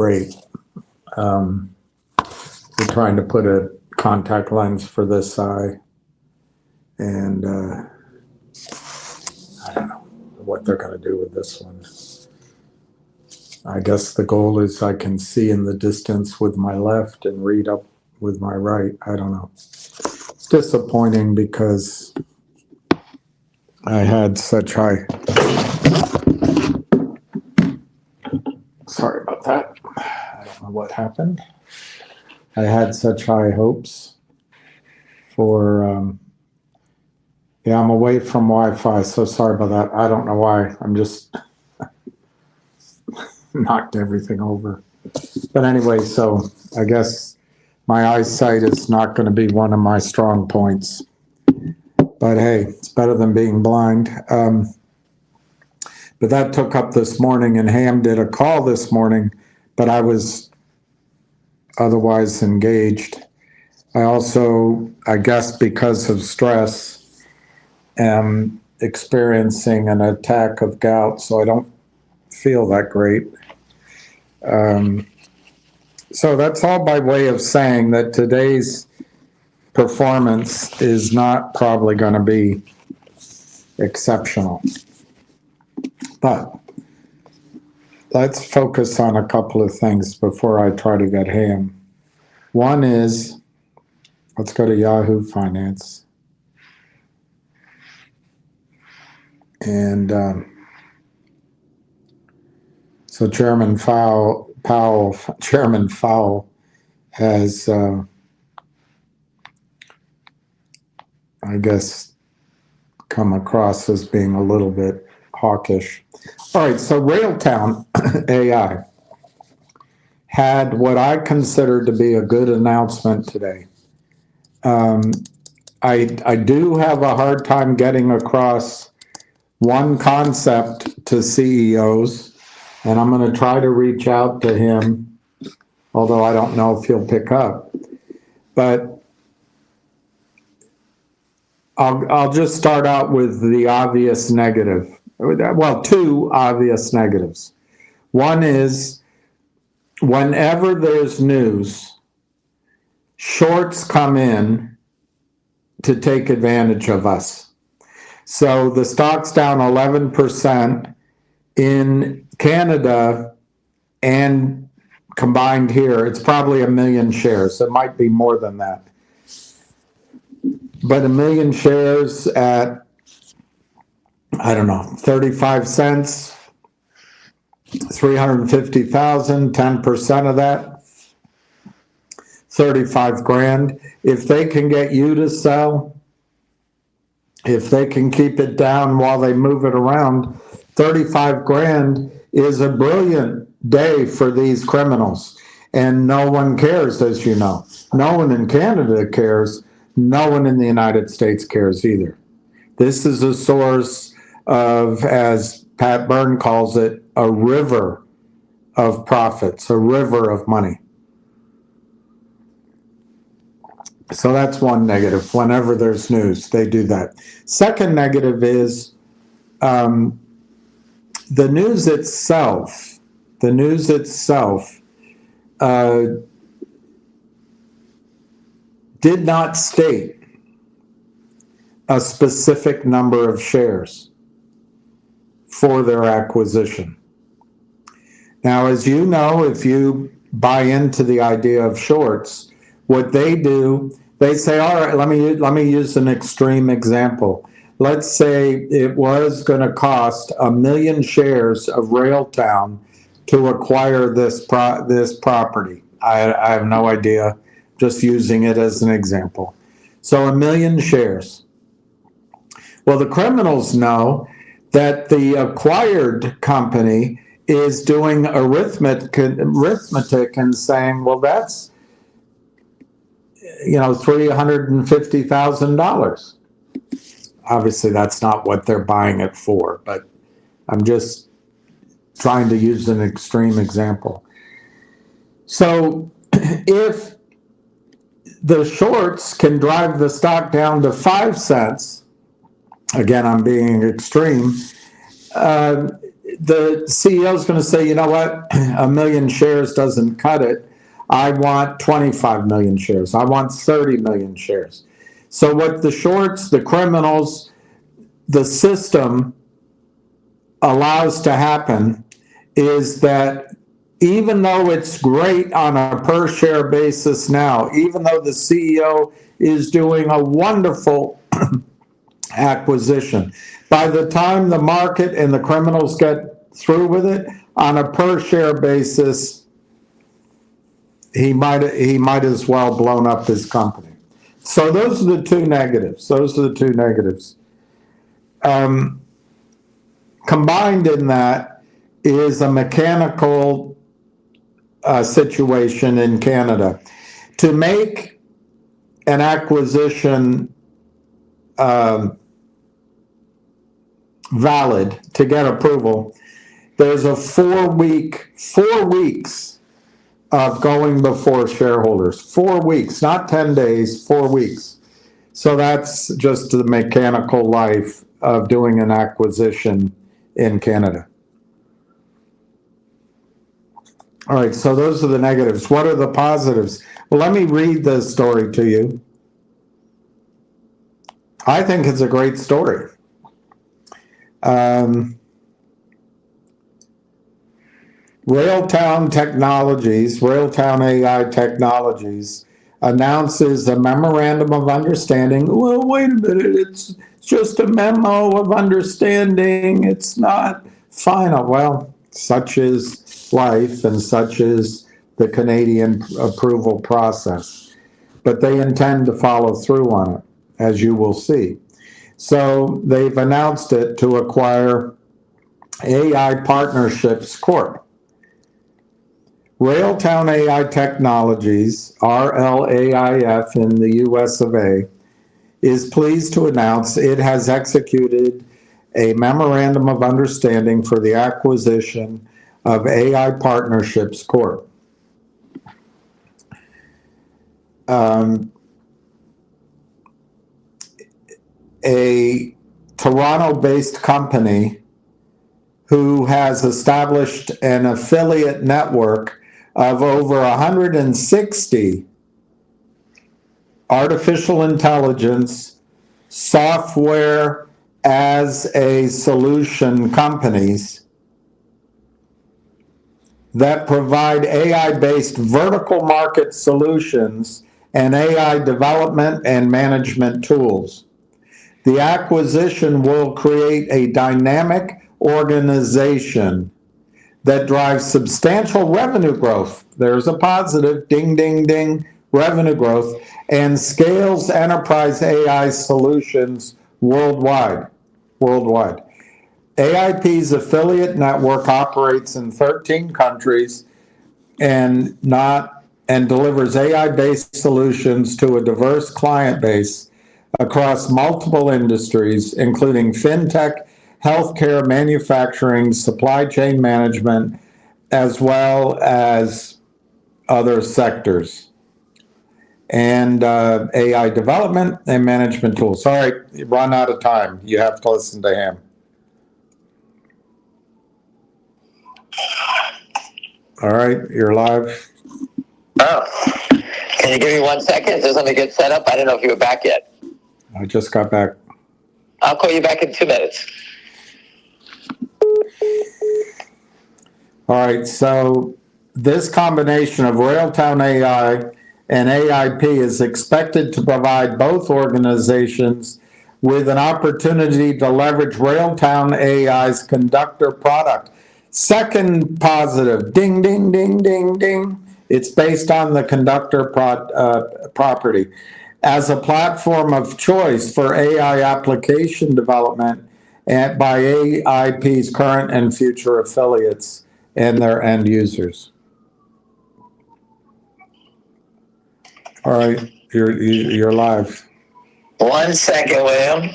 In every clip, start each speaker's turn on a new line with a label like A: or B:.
A: great. We're trying to put a contact lens for this eye, and I don't know what they're going to do with this one. I guess the goal is I can see in the distance with my left and read up with my right. I don't know. It's disappointing because I had such high... Sorry about that. I don't know what happened. I had such high hopes for... yeah, I'm away from Wi-Fi, so sorry about that. I don't know why. I'm just... knocked everything over. But anyway, so I guess my eyesight is not going to be one of my strong points. But hey, it's better than being blind. But that took up this morning, and Ham did a call this morning, but I was otherwise engaged. I also, I guess because of stress, am experiencing an attack of gout, so I don't feel that great. So that's all by way of saying that today's performance is not probably going to be exceptional. But let's focus on a couple of things before I try to get Ham. One is, let's go to Yahoo Finance. And so Chairman Powell has, I guess, come across as being a little bit hawkish. All right, so Railtown AI had what I consider to be a good announcement today. I do have a hard time getting across one concept to CEOs, and I'm going to try to reach out to him, although I don't know if he'll pick up. But I'll just start out with the obvious negative. Well, two obvious negatives. One is whenever there's news, shorts come in to take advantage of us. So the stock's down 11% in Canada, and combined here, it's probably 1 million shares. It might be more than that. But 1 million shares at, I don't know, 35 cents, 350,000, 10% of that, 35 grand. If they can get you to sell, if they can keep it down while they move it around, 35 grand is a brilliant day for these criminals. And no one cares, as you know. No one in Canada cares. No one in the United States cares either. This is a source of, as Pat Byrne calls it, a river of profits, a river of money. So that's one negative. Whenever there's news, they do that. Second negative is the news itself. The news itself did not state a specific number of shares for their acquisition. Now, as you know, if you buy into the idea of shorts, what they do, they say, all right, let me use an extreme example. Let's say it was going to cost 1 million shares of Railtown to acquire this property. I have no idea, just using it as an example. So 1 million shares. Well, the criminals know that the acquired company is doing arithmetic and saying, well, that's, $350,000. Obviously, that's not what they're buying it for, but I'm just trying to use an extreme example. So if the shorts can drive the stock down to 5 cents, again, I'm being extreme, the CEO is going to say, you know what, 1 million shares doesn't cut it. I want 25 million shares. I want 30 million shares. So what the shorts, the criminals, the system allows to happen is that even though it's great on a per share basis now, even though the CEO is doing a wonderful acquisition, by the time the market and the criminals get through with it, on a per share basis, he might as well blown up his company. So those are the two negatives. Combined in that is a mechanical situation in Canada. To make an acquisition valid, to get approval, there's a 4 weeks of going before shareholders. 4 weeks, not 10 days, 4 weeks. So that's just the mechanical life of doing an acquisition in Canada. All right, so those are the negatives. What are the positives? Well, let me read this story to you. I think it's a great story. Railtown AI Technologies announces a memorandum of understanding. Well, wait a minute, it's just a memo of understanding. It's not final. Well, such is life and such is the Canadian approval process. But they intend to follow through on it, as you will see. So they've announced it to acquire AI Partnerships Corp. Railtown AI Technologies, RLAIF in the US of A, is pleased to announce it has executed a memorandum of understanding for the acquisition of AI Partnerships Corp. A Toronto-based company who has established an affiliate network of over 160 artificial intelligence software as a solution companies that provide AI-based vertical market solutions and AI development and management tools. The acquisition will create a dynamic organization that drives substantial revenue growth. There's a positive, ding, ding, ding, revenue growth, and scales enterprise AI solutions worldwide. AIP's affiliate network operates in 13 countries and delivers AI-based solutions to a diverse client base across multiple industries, including fintech, healthcare, manufacturing, supply chain management, as well as other sectors, and AI development and management tools. All right, you run out of time. You have to listen to him. All right, you're live.
B: Oh, can you give me 1 second? Just let me get set up. I didn't know if you were back yet.
A: I just got back.
B: I'll call you back in 2 minutes.
A: All right, so this combination of Railtown AI and AIP is expected to provide both organizations with an opportunity to leverage Railtown AI's Conductor product. Second positive, ding, ding, ding, ding, ding. It's based on the Conductor property as a platform of choice for AI application development by AIP's current and future affiliates and their end users. All right, you're live.
B: 1 second, William.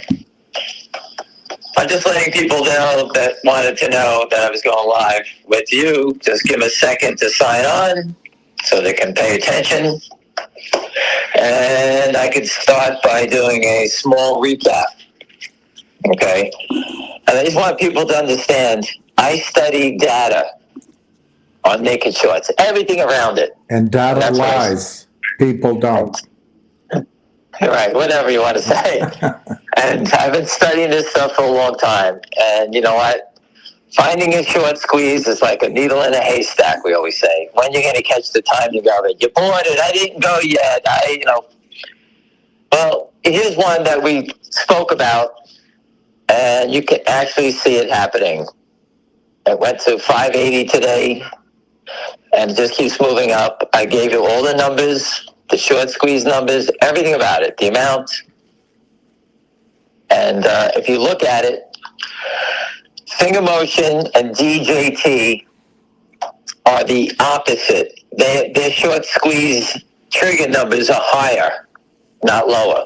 B: I'm just letting people know that wanted to know that I was going live with you. Just give a second to sign on so they can pay attention. And I could start by doing a small recap. Okay? And I just want people to understand I study data on naked shorts, everything around it.
A: And data
B: That's what I-
A: lies. People don't.
B: Right, whatever you want to say. And I've been studying this stuff for a long time. And you know what? Finding a short squeeze is like a needle in a haystack, we always say. When you're going to catch the timing of it? You bought it. I didn't go yet. Well, here's one that we spoke about, and you can actually see it happening. It went to 580 today, and it just keeps moving up. I gave you all the numbers, the short squeeze numbers, everything about it, the amount. And if you look at it, finger motion and DJT are the opposite. Their short squeeze trigger numbers are higher, not lower.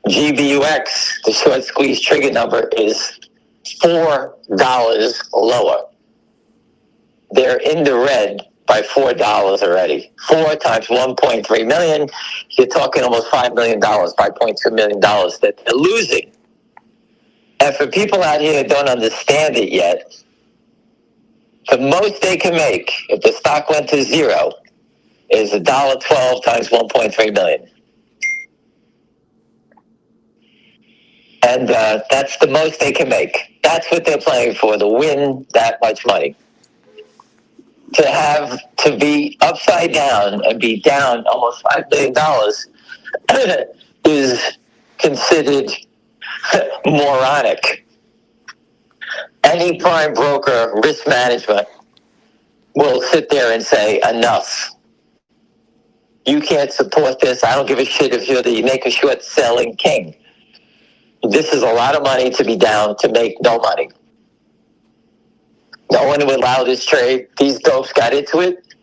B: GBUX, the short squeeze trigger number, is $4 lower. They're in the red by $4 already. 4 times 1.3 million, you're talking almost $5 million, $5.2 million that they're losing. And for people out here that don't understand it yet, the most they can make if the stock went to zero is $1.12 times 1.3 million. And that's the most they can make. That's what they're playing for, to win that much money. To be upside down and be down almost $5 billion is considered moronic. Any prime broker, risk management, will sit there and say, enough. You can't support this. I don't give a shit if you're the make a short selling king. This is a lot of money to be down to make no money. No one would allow this trade. These dopes got into it.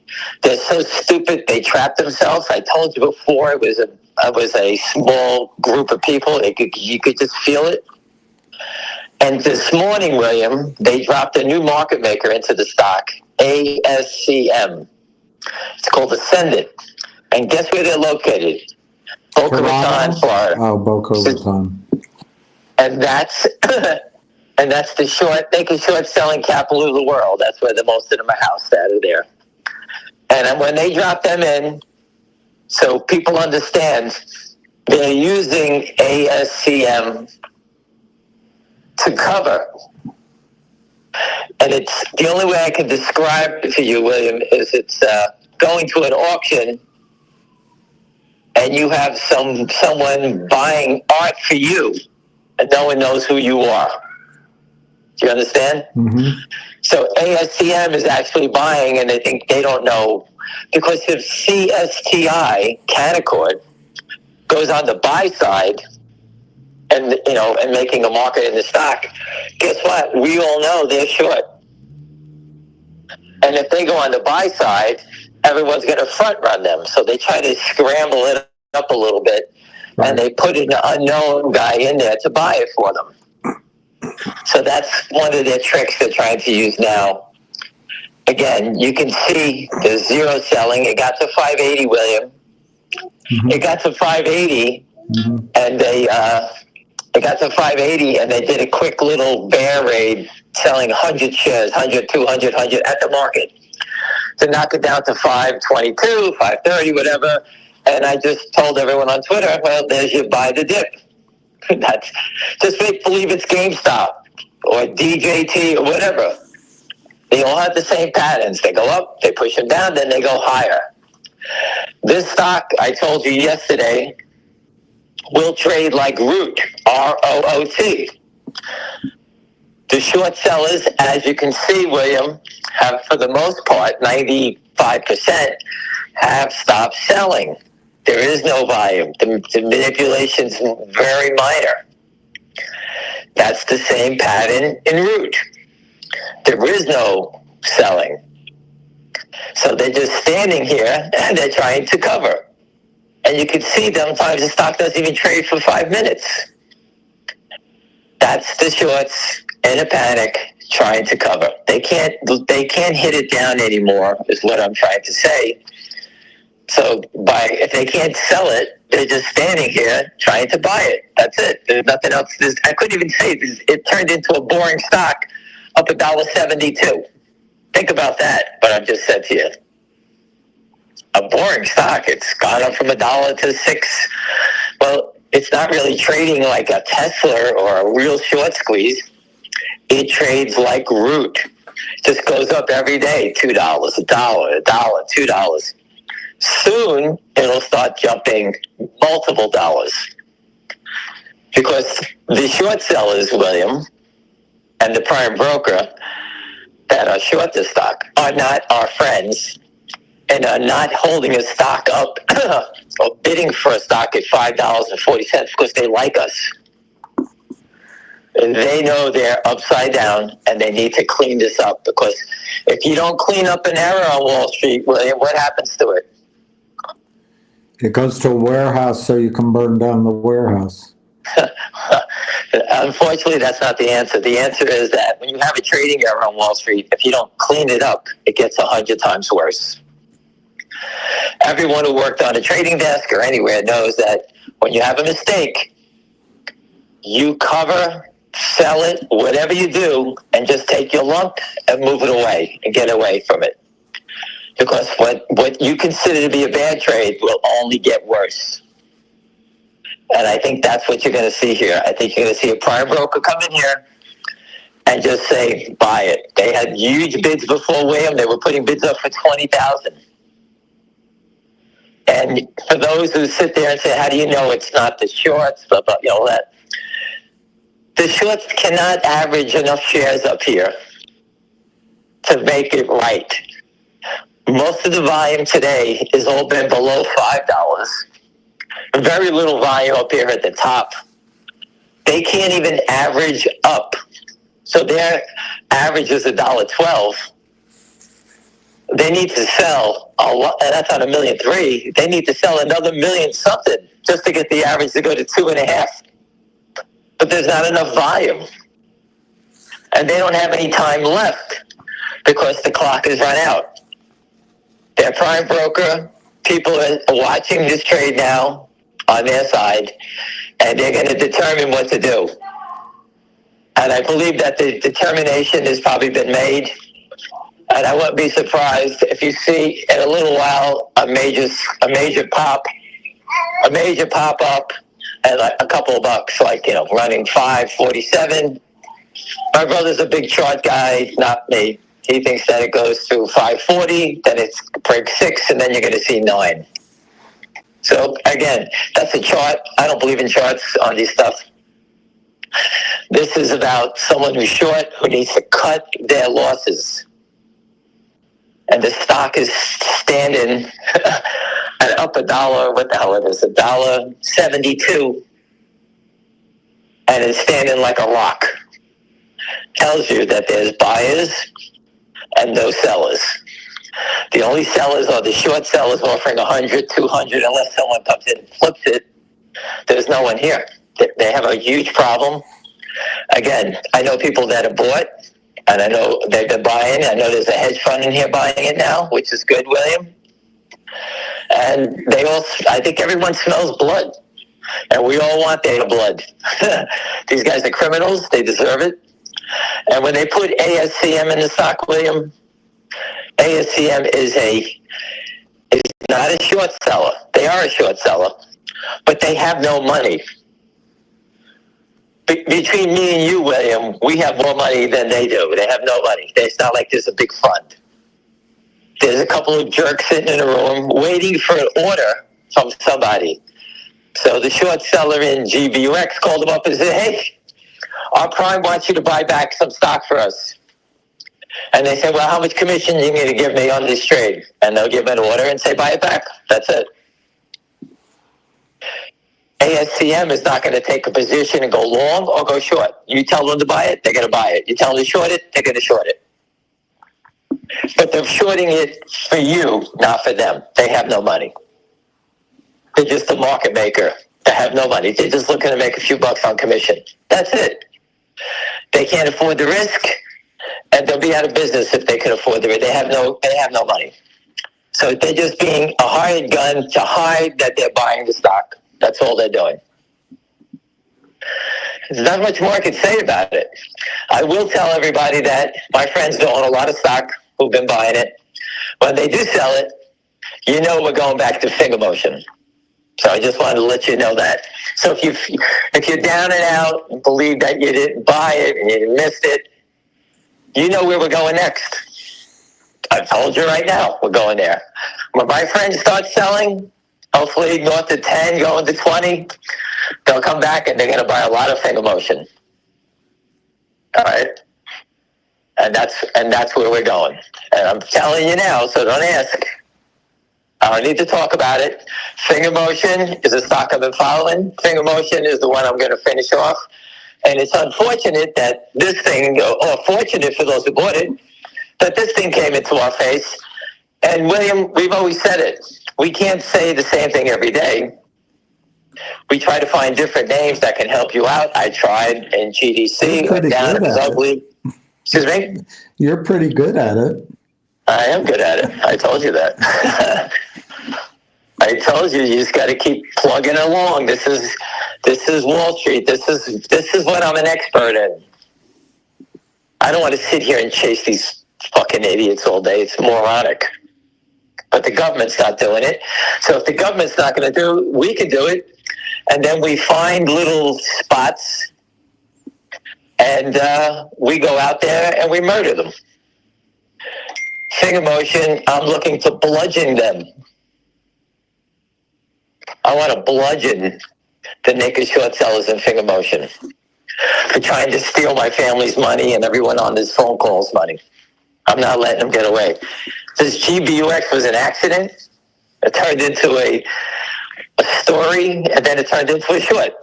B: They're so stupid, they trapped themselves. I told you before, it was a small group of people. You could just feel it. And this morning, William, they dropped a new market maker into the stock, ASCM. It's called Ascendant. And guess where they're located? Boca Raton, Florida.
A: Oh, Boca Raton.
B: And that's the short selling capital of the world. That's where the most of them are housed out of there. And when they drop them in, so people understand, they're using ASCM to cover. And it's the only way I can describe it to you, William, is it's going to an auction and you have someone buying art for you and no one knows who you are. Do you understand?
A: Mm-hmm.
B: So ASCM is actually buying, and they don't know, because if CSTI, Canaccord, goes on the buy side and making a market in the stock, guess what? We all know they're short. And if they go on the buy side, everyone's going to front run them. So they try to scramble it up a little bit, right, and they put an unknown guy in there to buy it for them. So that's one of their tricks they're trying to use now. Again, you can see the zero selling. It got to 580, William. Mm-hmm. It got to 580, mm-hmm, and it got to 580, and they did a quick little bear raid, selling 100 shares, 100, 200, 100 at the market to knock it down to 522, 530, whatever. And I just told everyone on Twitter, well, there's your buy the dip. That's just make believe it's GameStop or DJT or whatever. They all have the same patterns. They go up, they push them down, then they go higher. This stock, I told you yesterday, will trade like Root, ROOT. The short sellers, as you can see, William, have, for the most part, 95%, have stopped selling. There is no volume. The manipulation's very minor. That's the same pattern in Root. There is no selling. So they're just standing here and they're trying to cover. And you can see sometimes the stock doesn't even trade for 5 minutes. That's the shorts in a panic trying to cover. They can't hit it down anymore, is what I'm trying to say. So if they can't sell it, they're just standing here trying to buy it. That's it. There's nothing else. I couldn't even say it turned into a boring stock up $1.72. Think about that, what I've just said to you. A boring stock. It's gone up from $1 to $6. Well, it's not really trading like a Tesla or a real short squeeze. It trades like root. Just goes up every day, $2, $1, $2. Soon, it'll start jumping multiple dollars. Because the short sellers, William, and the prime broker that are short the stock are not our friends and are not holding a stock up or bidding for a stock at $5.40 because they like us. And they know they're upside down and they need to clean this up, because if you don't clean up an error on Wall Street, William, what happens to it?
A: It goes to a warehouse so you can burn down the warehouse.
B: Unfortunately, that's not the answer. The answer is that when you have a trading error on Wall Street, if you don't clean it up, it gets 100 times worse. Everyone who worked on a trading desk or anywhere knows that when you have a mistake, you cover, sell it, whatever you do, and just take your lump and move it away and get away from it. Because what you consider to be a bad trade will only get worse. And I think that's what you're going to see here. I think you're going to see a prime broker come in here and just say, buy it. They had huge bids before, William. They were putting bids up for $20,000. And for those who sit there and say, how do you know it's not the shorts, blah, blah, that. The shorts cannot average enough shares up here to make it right. Most of the volume today has all been below $5. Very little volume up here at the top. They can't even average up. So their average is $1.12. They need to sell a lot, and that's on $1.3 million. They need to sell another million something just to get the average to go to 2.5. But there's not enough volume. And they don't have any time left because the clock is run out. Their prime broker, people are watching this trade now on their side, and they're going to determine what to do. And I believe that the determination has probably been made. And I wouldn't be surprised if you see in a little while a major pop up and like a couple of bucks, like, running 5.47. My brother's a big chart guy, not me. He thinks that it goes to 5.40, then it's break 6, and then you're going to see 9. So again, that's a chart. I don't believe in charts on these stuff. This is about someone who's short, who needs to cut their losses. And the stock is standing at up $1. What the hell it is? $1.72, and it's standing like a rock. Tells you that there's buyers and no sellers. The only sellers are the short sellers offering 100, 200, unless someone comes in and flips it. There's no one here. They have a huge problem. Again, I know people that have bought, and I know they've been buying. I know there's a hedge fund in here buying it now, which is good, William. And I think everyone smells blood. And we all want their blood. These guys are criminals. They deserve it. And when they put ASCM in the stock, William, ASCM is not a short seller. They are a short seller, but they have no money. Between me and you, William, we have more money than they do. They have no money. It's not like there's a big fund. There's a couple of jerks sitting in a room waiting for an order from somebody. So the short seller in Gbux called them up and said, hey, our prime wants you to buy back some stock for us. And they say, well, how much commission are you going to give me on this trade? And they'll give an order and say, buy it back. That's it. ASCM is not going to take a position and go long or go short. You tell them to buy it, they're going to buy it. You tell them to short it, they're going to short it. But they're shorting it for you, not for them. They have no money. They're just a market maker. They have no money. They're just looking to make a few bucks on commission. That's it. They can't afford the risk, and they'll be out of business if they can afford the risk. They have no money. So they're just being a hired gun to hide that they're buying the stock. That's all they're doing. There's not much more I can say about it. I will tell everybody that my friends don't own a lot of stock who've been buying it. When they do sell it, you know we're going back to finger motion. So I just wanted to let you know that. So if you're down and out and believe that you didn't buy it and you missed it, you know where we're going next. I've told you right now, we're going there. When my friends start selling, hopefully north of 10, going to 20, they'll come back and they're going to buy a lot of finger motion. All right? And that's where we're going. And I'm telling you now, so don't ask. I don't need to talk about it. Finger motion is a stock I've been following. Finger motion is the one I'm going to finish off. And it's unfortunate that this thing, or fortunate for those who bought it, that this thing came into our face. And William, we've always said it. We can't say the same thing every day. We try to find different names that can help you out. I tried in GDC, went down, it was ugly. Excuse me?
A: You're pretty good at it.
B: I am good at it. I told you that. I told you just got to keep plugging along. This is Wall Street. This is what I'm an expert in. I don't want to sit here and chase these fucking idiots all day. It's moronic. But the government's not doing it. So if the government's not going to do it, we can do it. And then we find little spots and we go out there and we murder them. Finger motion, I'm looking to bludgeon them. I want to bludgeon the naked short sellers in finger motion for trying to steal my family's money and everyone on this phone call's money. I'm not letting them get away. This GBUX was an accident. It turned into a story, and then it turned into a short.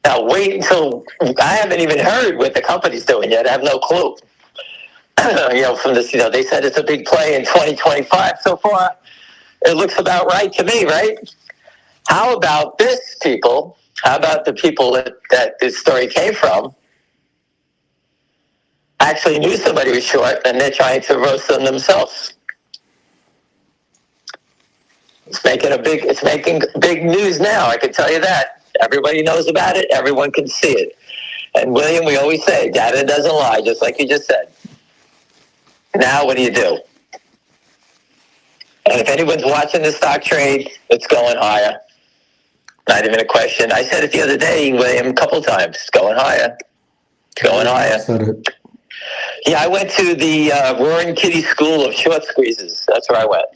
B: Now, wait until... I haven't even heard what the company's doing yet. I have no clue. From this, they said it's a big play in 2025. So far, it looks about right to me, right? How about this, people? How about the people that this story came from actually knew somebody was short, and they're trying to roast them themselves? It's making big news now, I can tell you that. Everybody knows about it. Everyone can see it. And William, we always say, data doesn't lie, just like you just said. Now, what do you do? And if anyone's watching the stock trade, it's going higher. Not even a question. I said it the other day, William, a couple times. It's going higher. It's going higher. Yeah, I went to the Roaring Kitty School of Short Squeezes. That's where I went.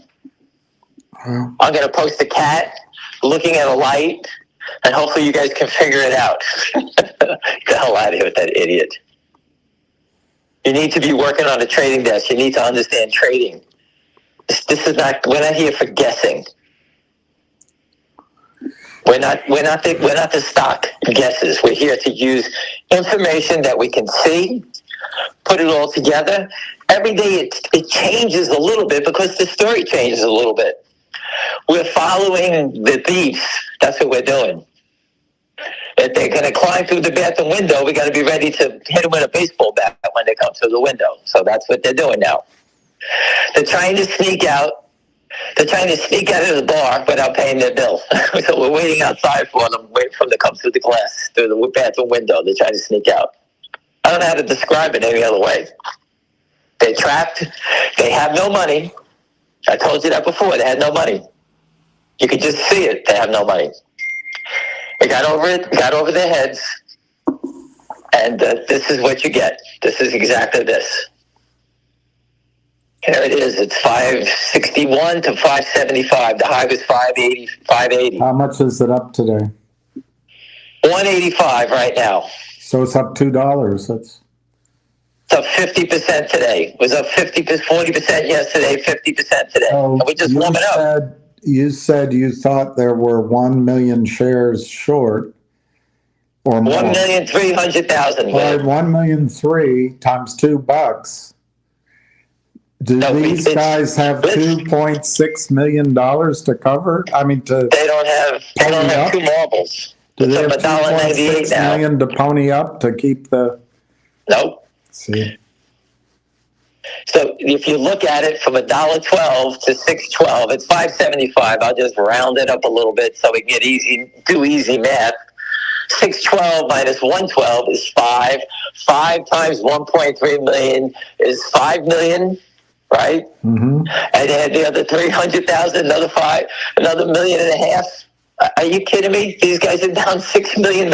B: I'm going to post a cat looking at a light, and hopefully you guys can figure it out. Get the hell out of here with that idiot. You need to be working on a trading desk. You need to understand trading. This is not. We're not here for guessing. We're not the stock guesses. We're here to use information that we can see, put it all together. Every day it changes a little bit because the story changes a little bit. We're following the thieves. That's what we're doing. If they're going to climb through the bathroom window, we got to be ready to hit them with a baseball bat when they come through the window. So that's what they're doing now. They're trying to sneak out. They're trying to sneak out of the bar without paying their bill. So we're waiting outside for them, waiting for them to come through the glass, through the bathroom window. They're trying to sneak out. I don't know how to describe it any other way. They're trapped. They have no money. I told you that before. They had no money. You could just see it. They have no money. They got over it, got over their heads, and this is what you get. This is exactly this. Here it is. It's 561 to 575. The high was 580.
A: How much is it up today?
B: 185 right now.
A: So it's up $2. It's
B: up 50% today. It was up 40% yesterday, 50% today.
A: So
B: and we just warm it up.
A: You said you thought there were 1 million shares short, or more.
B: 1,300,000.
A: Well, 1,000,003 times $2. Do these guys have $2.6 million to cover? I mean, they
B: don't have two marbles.
A: Do they have
B: $2.98 now.
A: $2.6 million to pony up to keep the?
B: Nope.
A: See.
B: So if you look at it from $1.12 to $6.12, it's $5.75. I'll just round it up a little bit so we can do easy math. 612 minus 112 is 5. 5 times 1.3 million is 5 million, right?
A: Mm-hmm.
B: And then the other 300,000, another 5, another million and a half. Are you kidding me? These guys are down $6 million.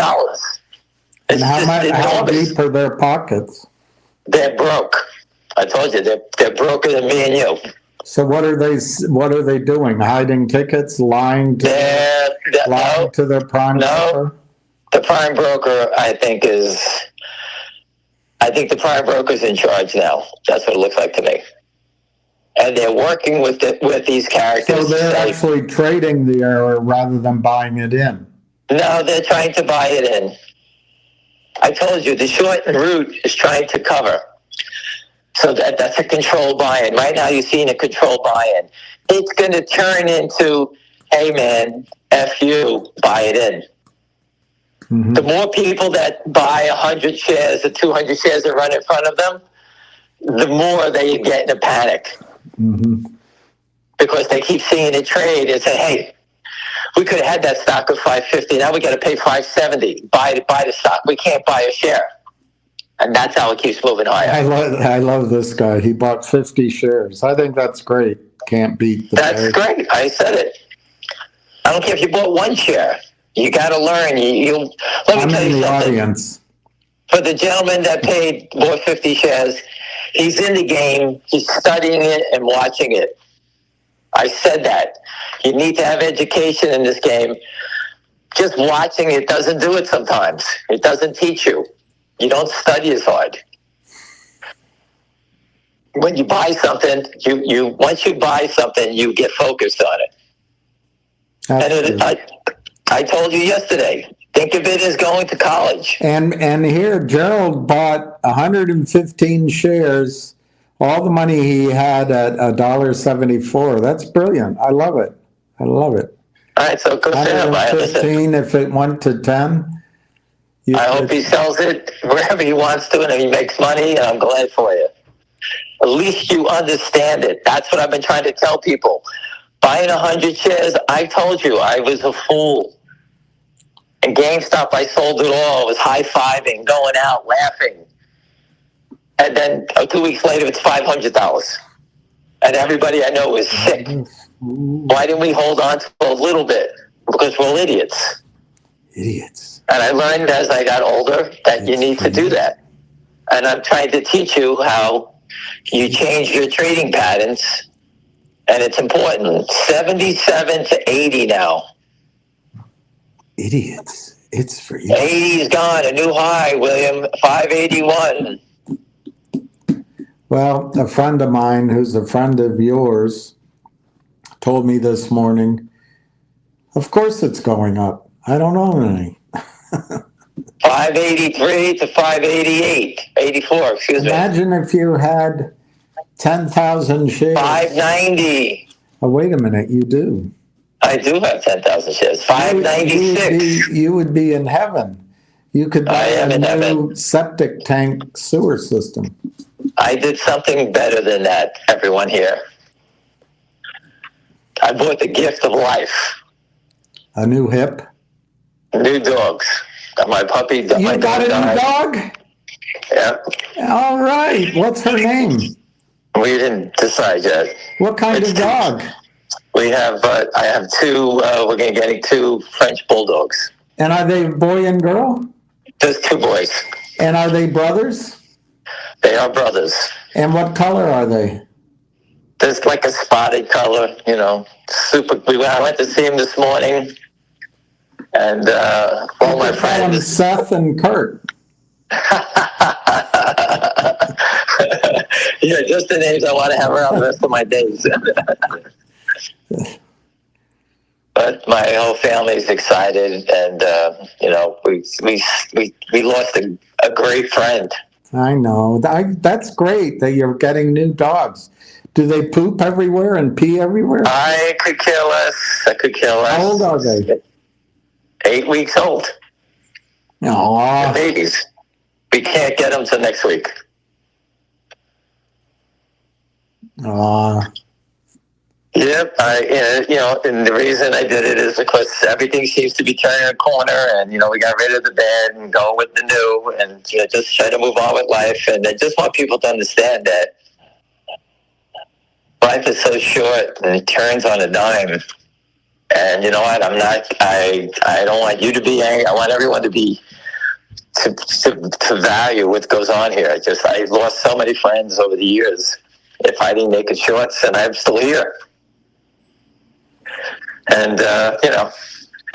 A: And how deep are their pockets?
B: They're broke. I told you, they're broker than me and you.
A: So what are they doing? Hiding tickets, lying to their prime broker?
B: The prime broker, I think the prime broker's in charge now. That's what it looks like to me. And they're working with these characters.
A: So they're actually trading the error rather than buying it in.
B: No, they're trying to buy it in. I told you, the shortened route is trying to cover. So that's a controlled buy-in. Right now you're seeing a controlled buy-in. It's going to turn into, hey man, F you, buy it in. Mm-hmm. The more people that buy 100 shares or 200 shares that run in front of them, the more they get in a panic.
A: Mm-hmm.
B: Because they keep seeing it trade and say, hey, we could have had that stock of $550. Now we got to pay $570. Buy the stock. We can't buy a share. And that's how it keeps moving higher.
A: I love this guy. He bought 50 shares. I think that's great. Can't beat the
B: That's great. I said it. I don't care if you bought one share. You got to learn. Let me tell you something.
A: Audience.
B: For the gentleman that bought 50 shares, he's in the game. He's studying it and watching it. I said that. You need to have education in this game. Just watching it doesn't do it sometimes. It doesn't teach you. You don't study as hard. When you buy something, once you buy something, you get focused on it. I told you yesterday, think of it as going to college.
A: And here, Gerald bought 115 shares, all the money he had at $1.74. That's brilliant. I love it. All right,
B: so go to him.
A: 115 if it went to 10.
B: I hope he sells it wherever he wants to and he makes money, and I'm glad for you. At least you understand it. That's what I've been trying to tell people. Buying 100 shares, I told you I was a fool. And GameStop, I sold it all. I was high-fiving, going out, laughing. And then 2 weeks later, it's $500. And everybody I know is sick. Why didn't we hold on to a little bit? Because we're all idiots. And I learned as I got older that you need to do that. And I'm trying to teach you how you change your trading patterns. And it's important. 77 to 80 now.
A: Idiots. It's for you.
B: 80 is gone. A new high, William. 581.
A: Well, a friend of mine who's a friend of yours told me this morning, of course it's going up. I don't own any.
B: 583 to 588. 84, excuse me.
A: Imagine if you had 10,000 shares.
B: 590.
A: Oh, wait a minute, you do.
B: I do have 10,000 shares. 596.
A: You would be in heaven. You could buy a new septic tank sewer system.
B: I did something better than that, everyone here. I bought the gift of life.
A: A new hip?
B: New dogs. My puppy.
A: You got a new dog?
B: Yeah.
A: All right. What's her name?
B: We didn't decide yet.
A: What kind of dog?
B: We have. I have two. We're getting two French bulldogs.
A: And are they boy and girl?
B: Just two boys.
A: And are they brothers?
B: They are brothers.
A: And what color are they?
B: There's like a spotted color. Super. I went to see him this morning. And all my friends.
A: Seth and Kurt.
B: Yeah, just the names I want to have around the rest of my days. But my whole family's excited, and we lost a great friend.
A: I know. That's great that you're getting new dogs. Do they poop everywhere and pee everywhere?
B: I could care less.
A: How old are they?
B: 8 weeks old.
A: Aww.
B: They're babies. We can't get them till next week. Yep, and the reason I did it is because everything seems to be turning a corner, and we got rid of the bad and go with the new, and just try to move on with life. And I just want people to understand that life is so short, and it turns on a dime. And you know what? I don't want you to be angry. I want everyone to be to value what goes on here. I lost so many friends over the years fighting naked shorts, and I'm still here. And,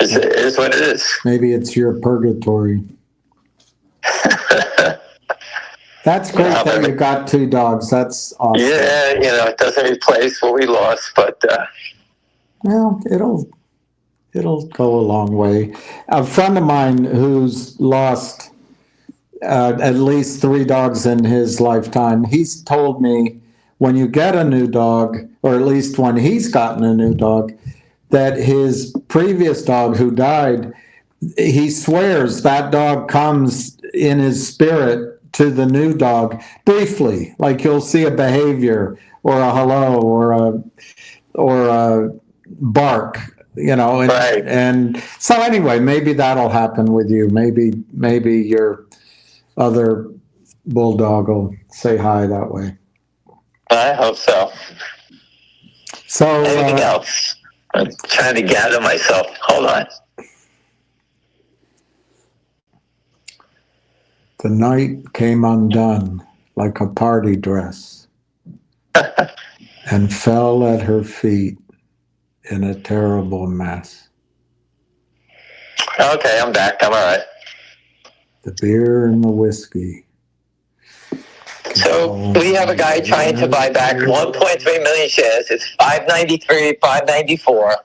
B: it is what it is.
A: Maybe it's your purgatory. That's great that you got 2 dogs. That's awesome.
B: Yeah, it doesn't replace what we lost, but...
A: Well, it'll go a long way. A friend of mine who's lost at least 3 dogs in his lifetime, he's told me when you get a new dog, or at least when he's gotten a new dog, that his previous dog who died, he swears that dog comes in his spirit to the new dog briefly, like you'll see a behavior or a hello or a bark,
B: Right.
A: And so anyway, maybe that'll happen with you. Maybe your other bulldog will say hi that way.
B: I hope so.
A: So
B: anything else? I'm trying to gather myself. Hold on.
A: The night came undone like a party dress and fell at her feet in a terrible mess.
B: Okay, I'm back. I'm all right.
A: The beer and the whiskey.
B: So we have a guy trying to buy back 1.3 million shares. It's 593, 594.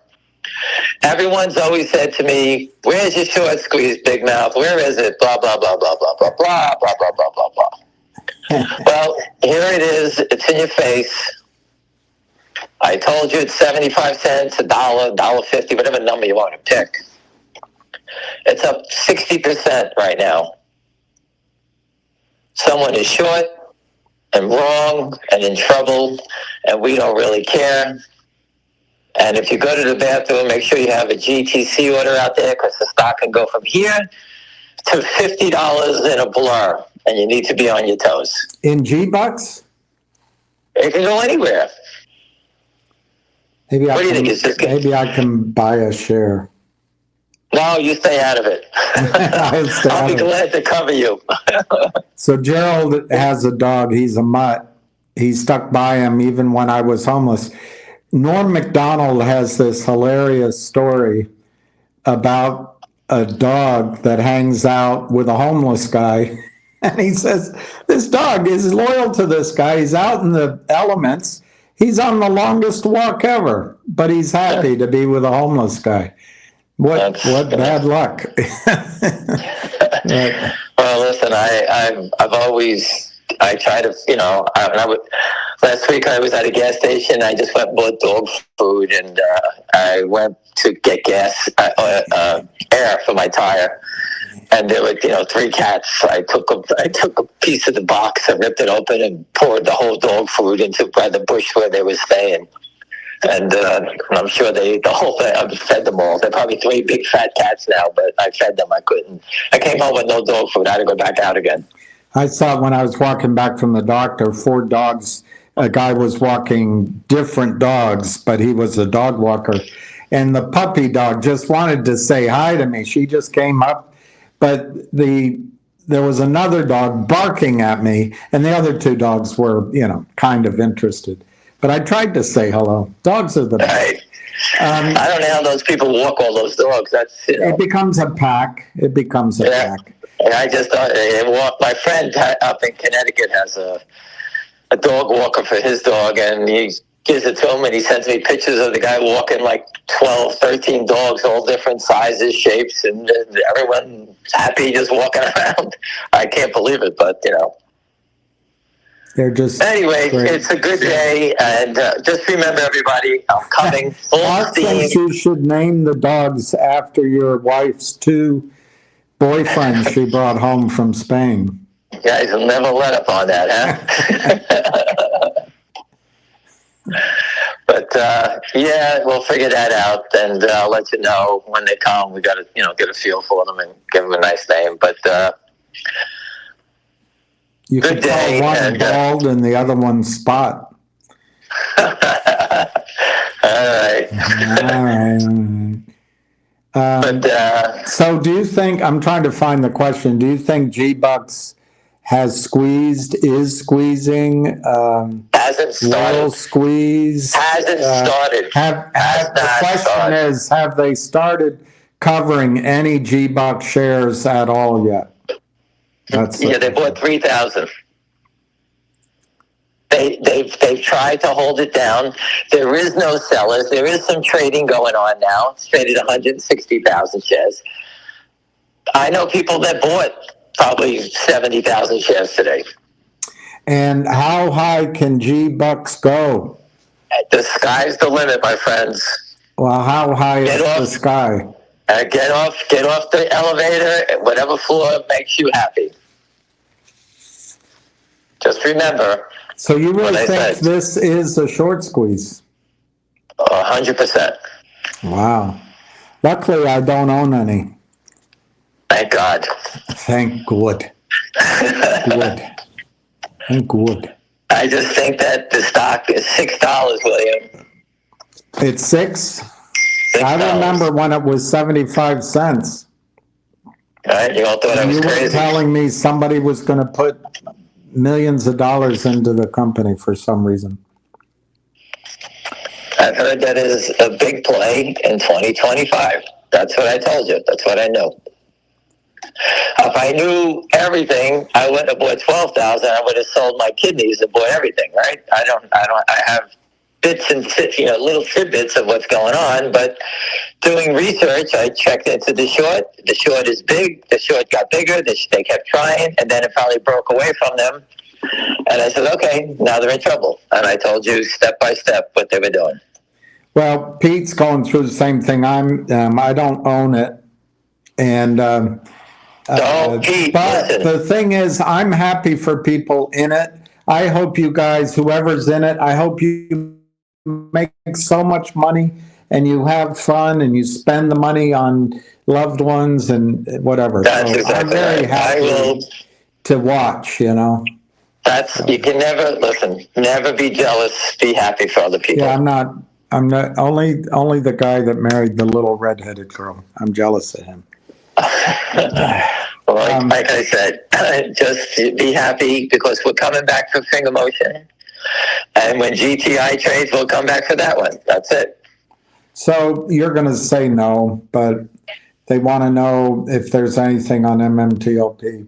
B: Everyone's always said to me, "Where's your short squeeze, big mouth? Where is it?" Blah blah blah blah blah blah blah blah blah blah blah blah. Well, here it is. It's in your face. I told you it's 75 cents, $1, $1.50, whatever number you want to pick. It's up 60% right now. Someone is short and wrong and in trouble, and we don't really care. And if you go to the bathroom, make sure you have a GTC order out there, because the stock can go from here to $50 in a blur, and you need to be on your toes.
A: In Gbux?
B: It can go anywhere.
A: Maybe
B: What do you think? It's just
A: maybe I can buy a share.
B: No, you stay out of it. I'll be glad to cover you.
A: So Gerald has a dog. He's a mutt. He stuck by him even when I was homeless. Norm Macdonald has this hilarious story about a dog that hangs out with a homeless guy. And he says, this dog is loyal to this guy. He's out in the elements. He's on the longest walk ever, but he's happy to be with a homeless guy. What bad luck.
B: Well, listen, I try to, last week I was at a gas station. I just went and bought dog food, and I went to get gas, air for my tire. And there were, 3 cats. I took a piece of the box, I ripped it open, and poured the whole dog food into by the bush where they were staying. And I'm sure they ate the whole thing. I've fed them all. They're probably 3 big fat cats now, but I fed them. I couldn't. I came home with no dog food. I had to go back out again.
A: I saw when I was walking back from the doctor, 4 dogs. A guy was walking different dogs, but he was a dog walker. And the puppy dog just wanted to say hi to me. She just came up. But there was another dog barking at me, and the other 2 dogs were, kind of interested. But I tried to say hello. Dogs are the best.
B: Right. I don't know how those people walk all those dogs.
A: It becomes a pack. It becomes a pack.
B: And I just thought, my friend up in Connecticut has a dog walker for his dog, and he gives it to him, and he sends me pictures of the guy walking like 12, 13 dogs, all different sizes, shapes, and everyone's happy just walking around. I can't believe it, but,
A: They're just
B: anyway,
A: great.
B: It's a good day, and just remember, everybody, I'm coming full
A: I
B: steam.
A: think you should name the dogs after your wife's 2 boyfriends she brought home from Spain.
B: You guys will never let up on that, huh? But yeah, we'll figure that out, and I'll let you know when they come. We got to, get a feel for them and give them a nice name. But
A: You
B: good
A: could call
B: day,
A: one
B: and
A: Bald and the other one Spot.
B: all right.
A: All right.
B: But
A: So do you think, I'm trying to find the question, do you think Gbux has squeezed, is squeezing,
B: hasn't
A: will
B: started.
A: squeeze?
B: Hasn't started.
A: The question
B: started.
A: is, have they started covering any Gbux shares at all yet?
B: Yeah, they bought 3,000. They've tried to hold it down. There is no sellers. There is some trading going on now. It's traded 160,000 shares. I know people that bought probably 70,000 shares today.
A: And how high can Gbux go?
B: The sky's the limit, my friends.
A: Well, how high is the sky?
B: Get off the elevator, whatever floor makes you happy. Just remember.
A: So you really think this is a short squeeze?
B: 100%.
A: Wow. Luckily, I don't own any.
B: Thank God.
A: Thank God. Good. Thank God.
B: I just think that the stock is $6, William.
A: It's $6?
B: $6.
A: I remember when it was 75 cents.
B: All right, you all thought I was crazy.
A: You were telling me somebody was going to put millions of dollars into the company for some reason.
B: I've heard that is a big play in 2025. That's what I told you. That's what I know. If I knew everything, I wouldn't have bought 12,000. I would have sold my kidneys and bought everything, right? I have bits and little tidbits of what's going on, but doing research, I checked into the short. The short is big. The short got bigger. They kept trying, and then it finally broke away from them. And I said, okay, now they're in trouble. And I told you step by step what they were doing.
A: Well, Pete's going through the same thing. I don't own it. And
B: Pete,
A: but
B: listen.
A: The thing is, I'm happy for people in it. I hope you guys, whoever's in it, I hope you make so much money and you have fun and you spend the money on loved ones and whatever.
B: That's
A: so
B: exactly
A: I'm very
B: right.
A: happy to watch,
B: You can never be jealous, be happy for other people.
A: Yeah, I'm not only the guy that married the little redheaded girl. I'm jealous of him.
B: Like I said, just be happy because we're coming back for finger motion. And when GTI trades, we'll come back for that one. That's it.
A: So you're going to say no, but they want to know if there's anything on MMTLP.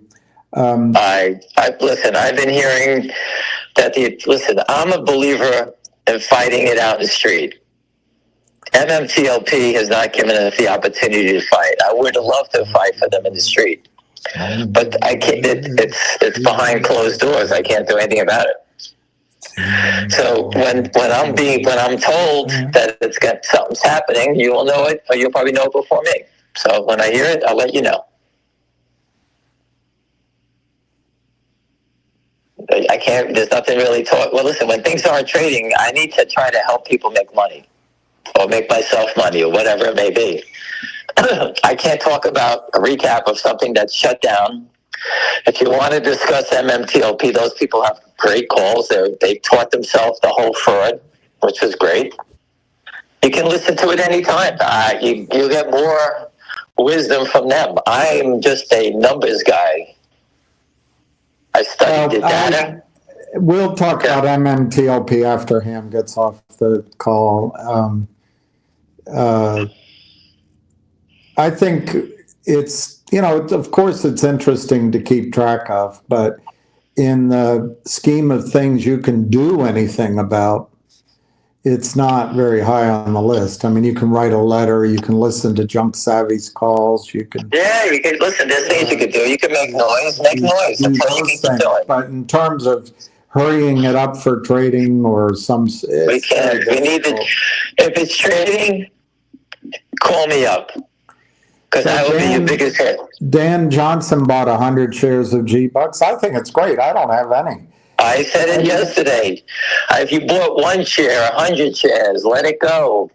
B: Listen, I've been hearing that I'm a believer in fighting it out in the street. MMTLP has not given us the opportunity to fight. I would have loved to fight for them in the street, but I can't. It's behind closed doors. I can't do anything about it. So when I'm told that something's happening, you will know it, or you'll probably know it before me. So when I hear it, I'll let you know. I can't. There's nothing really taught. Well, listen. When things aren't trading, I need to try to help people make money, or make myself money, or whatever it may be. I can't talk about a recap of something that's shut down. If you want to discuss MMTLP, those people have great calls. They taught themselves the whole fraud, which was great. You can listen to it anytime. You get more wisdom from them. I'm just a numbers guy. I studied the data.
A: We'll talk about MMTLP after Ham gets off the call. I think it's, of course it's interesting to keep track of, but in the scheme of things you can do anything about, it's not very high on the list. I mean, you can write a letter, you can listen to Junk Savvy's calls, you can...
B: Yeah, you can listen. There's things you can do. You can make noise. That's all you can keep doing.
A: But in terms of hurrying it up for trading or some...
B: We can't. We need to... If it's trading, call me up. Because I will be your biggest hit.
A: Dan Johnson bought 100 shares of Gbux. I think it's great. I don't have any.
B: I said it yesterday. If you bought 1 share, 100 shares, let it go.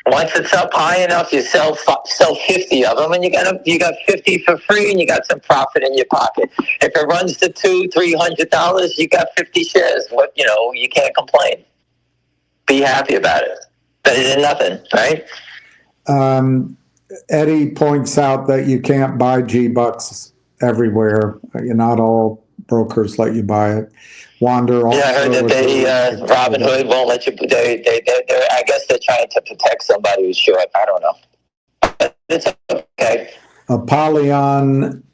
B: Once it's up high enough, you sell 50 of them, and you got 50 for free, and you got some profit in your pocket. If it runs to $200-$300, you got 50 shares. You can't complain. Be happy about it. Better than nothing, right?
A: Eddie points out that you can't buy Gbux everywhere. Not all brokers let you buy it. Wander.
B: Yeah, I heard that Robinhood won't let you. I guess they're trying to protect somebody who's short. I don't know. But it's okay.
A: Apollyon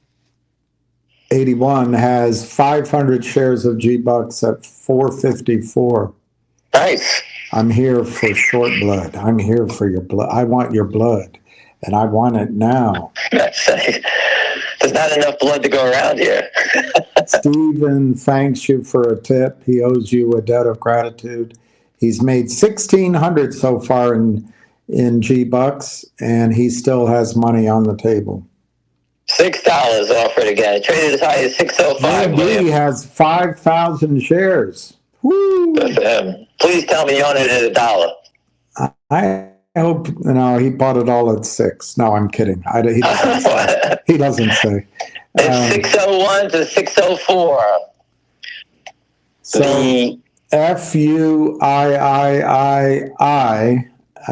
A: 81 has 500 shares of Gbux at $4.54.
B: Nice.
A: I'm here for short blood. I'm here for your blood. I want your blood, and I want it now.
B: There's not enough blood to go around here.
A: Stephen thanks you for a tip. He owes you a debt of gratitude. He's made $1,600 so far in Gbux, and he still has money on the table.
B: $6 offered again. It traded as high as $6.05.
A: He has 5,000 shares. Woo!
B: Good for him. Please tell me you own it at $1.
A: I hope, he bought it all at $6. No, I'm kidding. He doesn't say. He doesn't say.
B: It's 601 to 604.
A: So I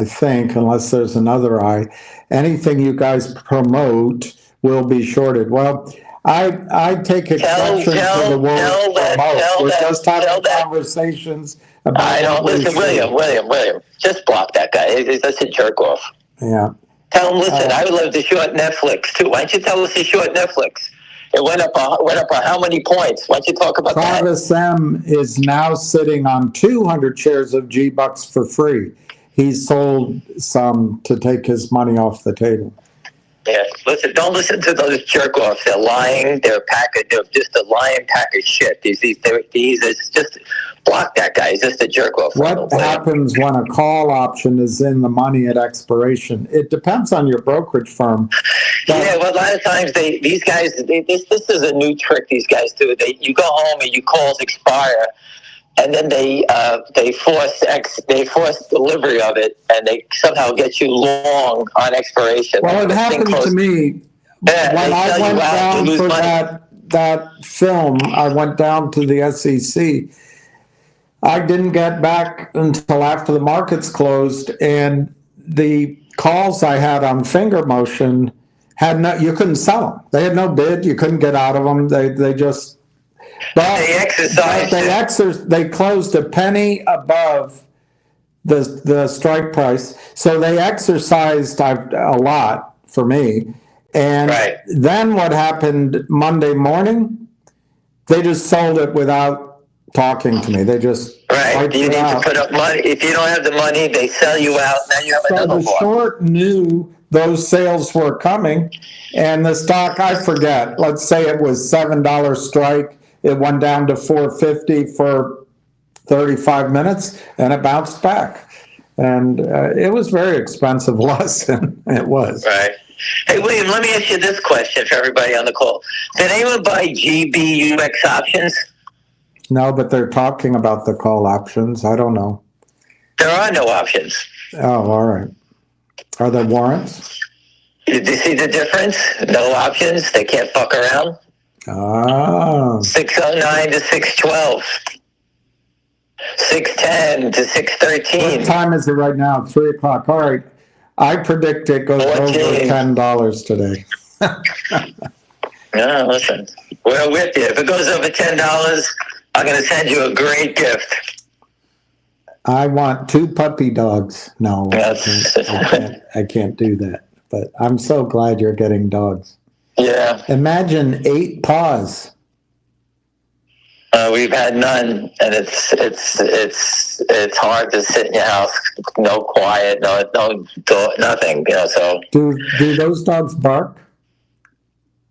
A: think, unless there's another I, anything you guys promote will be shorted. Well, I take exception to the word promote. We're just having conversations about.
B: I don't listen, William. Just block that guy. He's just a jerk off.
A: Yeah.
B: Tell him, listen, I would love to short Netflix too. Why don't you tell us to short Netflix? It went up how many points? Why don't you talk about
A: Travis
B: that?
A: M is now sitting on 200 shares of Gbux for free. He sold some to take his money off the table.
B: Yeah, listen. Don't listen to those jerk offs. They're lying. They're just a lying pack of shit. He's just block that guy. He's just a jerk off.
A: What happens when a call option is in the money at expiration? It depends on your brokerage firm.
B: Well, a lot of times these guys. This is a new trick these guys do. You go home and your calls expire, and then they force delivery of it, and they somehow get you long on expiration.
A: Well, it happened to me when I went down for that film. I went down to the SEC. I didn't get back until after the markets closed, and the calls I had on finger motion you couldn't sell them. They had no bid. You couldn't get out of them. They just. But
B: they exercised.
A: They closed a penny above the strike price, so they exercised a lot for me. And then what happened Monday morning? They just sold it without talking to me. They just
B: You need to put up money. If you don't have the money, they sell you out. Now you have another one.
A: So the short knew those sales were coming, and the stock, I forget. Let's say it was $7 strike. It went down to $4.50 for 35 minutes, and it bounced back. And it was very expensive lesson. It was.
B: Right. Hey, William, let me ask you this question for everybody on the call. Did anyone buy GBUX options?
A: No, but they're talking about the call options. I don't know.
B: There are no options.
A: Oh, all right. Are there warrants?
B: Did you see the difference? No options. They can't fuck around. 609 to 612. 610 to 613.
A: What time is it right now? 3 o'clock. All right. I predict it goes over $10 today.
B: No, listen. We're with you. If it goes over $10, I'm going to send you a great gift.
A: I want 2 puppy dogs. No, I can't do that. But I'm so glad you're getting dogs.
B: Yeah.
A: Imagine 8 paws.
B: We've had none, and it's hard to sit in your house, no quiet, no nothing. So
A: do those dogs bark?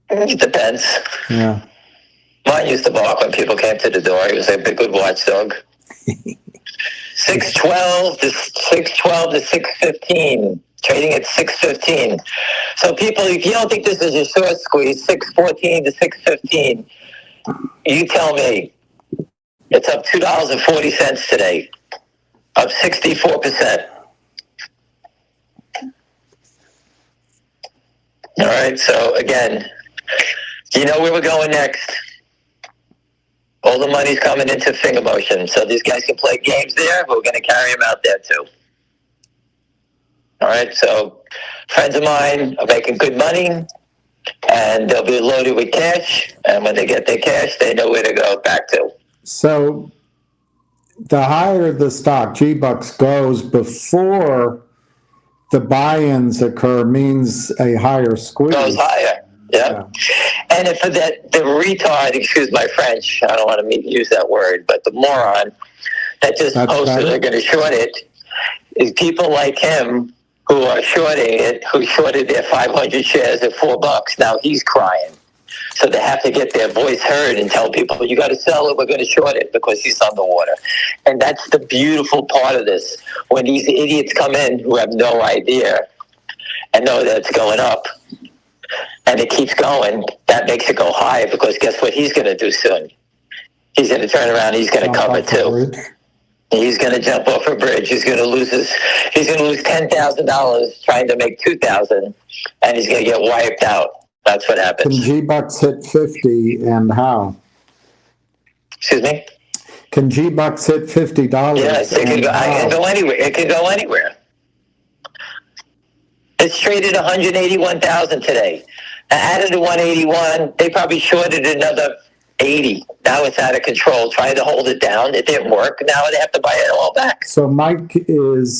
B: It depends.
A: Yeah.
B: Mine used to bark when people came to the door. He was a good watchdog. 612 to 615, trading at 615. So people, if you don't think this is a short squeeze, 614 to 615, you tell me. It's up $2.40 today, up 64%. All right, so again, you know where we're going next. All the money's coming into finger motion, so these guys can play games there. We're going to carry them out there too. All right, so friends of mine are making good money, and they'll be loaded with cash, and when they get their cash, they know where to go back to.
A: So the higher the stock, Gbux, goes before the buy-ins occur means a higher squeeze.
B: Goes higher, yeah. And if the retard, excuse my French, I don't want to use that word, but the moron that just posted they're going to short it, is people like him who are shorting it, who shorted their 500 shares at $4. Now he's crying. So they have to get their voice heard and tell people, you got to sell it, we're going to short it, because he's underwater. And that's the beautiful part of this. When these idiots come in who have no idea and know that it's going up, and it keeps going, that makes it go higher, because guess what he's going to do soon? He's going to turn around and he's going to cover too. He's going to jump off a bridge. He's going to lose $10,000 trying to make $2,000, and he's going to get wiped out. That's what happens.
A: Can Gbux hit 50, and how?
B: Excuse me?
A: Can Gbux hit $50?
B: Yes, it can go anywhere. It can go anywhere. It's traded 181,000 today. Out of the 181, they probably shorted another 80. Now it's out of control, trying to hold it down. It didn't work. Now they have to buy it all back.
A: So Mike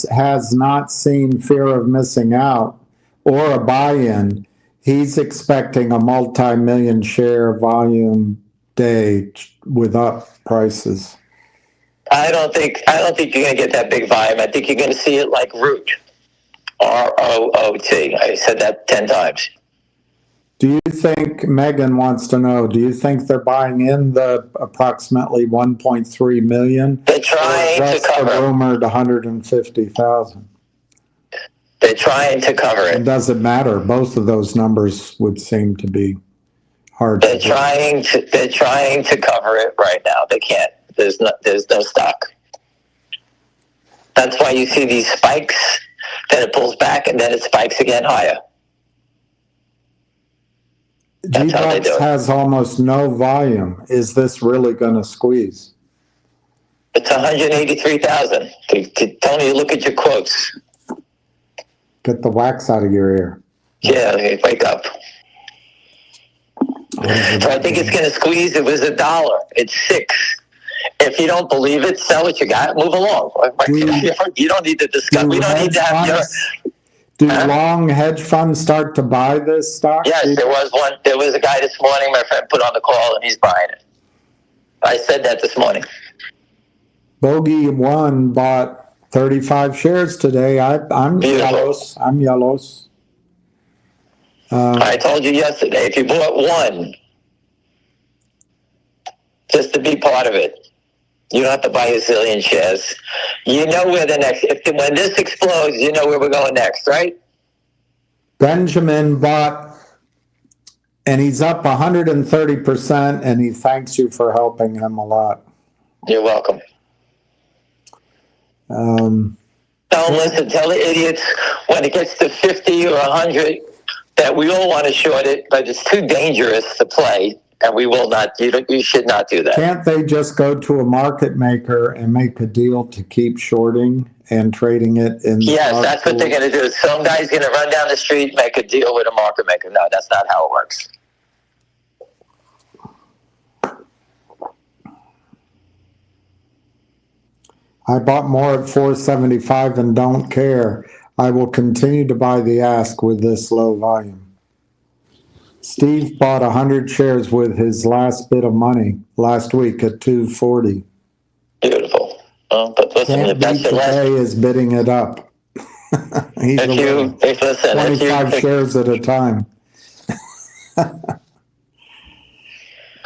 A: has not seen fear of missing out or a buy-in. He's expecting a multi-million share volume day with up prices.
B: I don't think you're going to get that big volume. I think you're going to see it like Root, ROOT. I said that 10 times.
A: Do you think, Megan wants to know, do you think they're buying in the approximately 1.3 million?
B: They're trying to cover
A: the rumored 150,000.
B: They're trying to cover it.
A: It doesn't matter. Both of those numbers would seem to be hard.
B: They're trying to cover it right now. They can't. There's no stock. That's why you see these spikes. Then it pulls back, and then it spikes again higher.
A: Gbux has almost no volume. Is this really going to squeeze?
B: It's 183,000. Tony, look at your quotes.
A: Get the wax out of your ear.
B: Yeah, wake up. So I think it's going to squeeze. It was $1. It's $6. If you don't believe it, sell what you got. Move along. You don't need to discuss. We don't need to have your.
A: Do long hedge funds start to buy this stock?
B: Yes, there was one. There was a guy this morning, my friend put on the call, and he's buying it. I said that this morning.
A: Bogey One bought 35 shares today. I'm yellows. I'm yellows.
B: I told you yesterday, if you bought one, just to be part of it, you don't have to buy a zillion shares. You know where the next, when this explodes, you know where we're going next, right?
A: Benjamin bought, and he's up 130%, and he thanks you for helping him a lot.
B: You're welcome. Don't listen, tell the idiots when it gets to 50 or 100 that we all want to short it, but it's too dangerous to play. And we will not, you should not do that.
A: Can't they just go to a market maker and make a deal to keep shorting and trading it in?
B: Yes, that's what they're going to do. Some guy's going to run down the street, make a deal with a market maker. No, that's not how it works.
A: I bought more at 475 and don't care. I will continue to buy the ask with this low volume. Steve bought 100 shares with his last bit of money last week at 240.
B: Beautiful. But listen, if that's your last...
A: Today is bidding it up. He's
B: listen,
A: 25 shares at a time.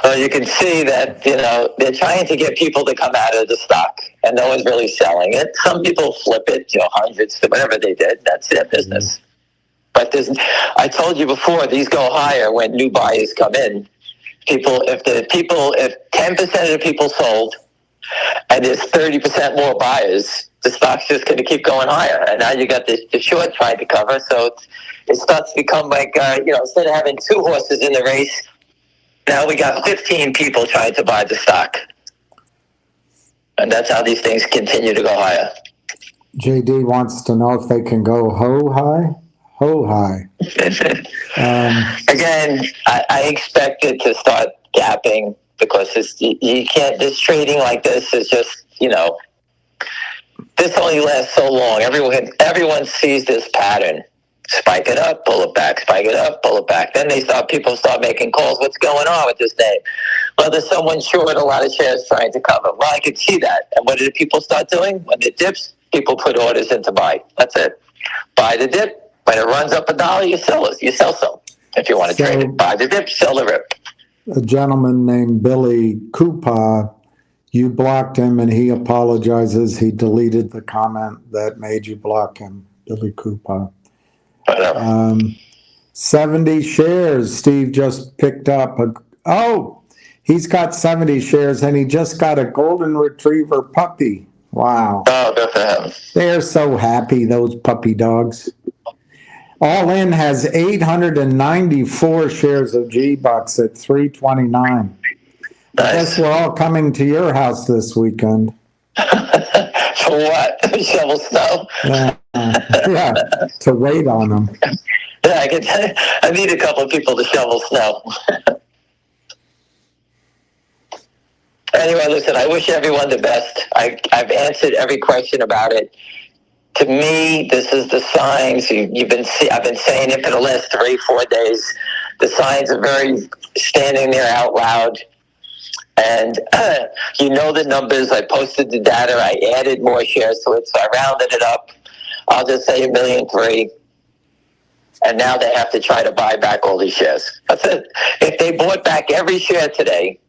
B: Well, you can see that, they're trying to get people to come out of the stock, and no one's really selling it. Some people flip it, hundreds, whatever they did. That's their business. Mm-hmm. But I told you before, these go higher when new buyers come in. If 10% of the people sold and there's 30% more buyers, the stock's just going to keep going higher. And now you got the short trying to cover, so it starts to become like, instead of having 2 horses in the race, now we got 15 people trying to buy the stock. And that's how these things continue to go higher.
A: JD wants to know if they can go ho high. Ho high.
B: Again, I expect it to start gapping because you can't, this trading like this is just, this only lasts so long. Everyone sees this pattern. Spike it up, pull it back, spike it up, pull it back. Then people start making calls. What's going on with this name? Well, there's someone short a lot of shares trying to cover. Well, I could see that. And what did people start doing? When it dips, people put orders in to buy. That's it. Buy the dip. When it runs up $1, you sell it. You sell some. If you want to trade it, buy the dip, sell the rip.
A: A gentleman named Billy Cooper, you blocked him and he apologizes. He deleted the comment that made you block him. Billy Cooper. 70 shares. Steve just picked up. He's got 70 shares and he just got a golden retriever puppy. Wow.
B: Oh, good for him.
A: They're so happy, those puppy dogs. All in has 894 shares of Gbux at $3.29.
B: Nice.
A: I guess we're all coming to your house this weekend.
B: For what? Shovel snow?
A: Yeah, to wait on them.
B: Yeah, I need a couple of people to shovel snow. Anyway, listen, I wish everyone the best. I've answered every question about it. To me, this is the signs. I've been saying it for the last 3-4 days. The signs are very standing there out loud. And the numbers. I posted the data. I added more shares to it, so I rounded it up. I'll just say 1.3 million. And now they have to try to buy back all these shares. That's it. If they bought back every share today,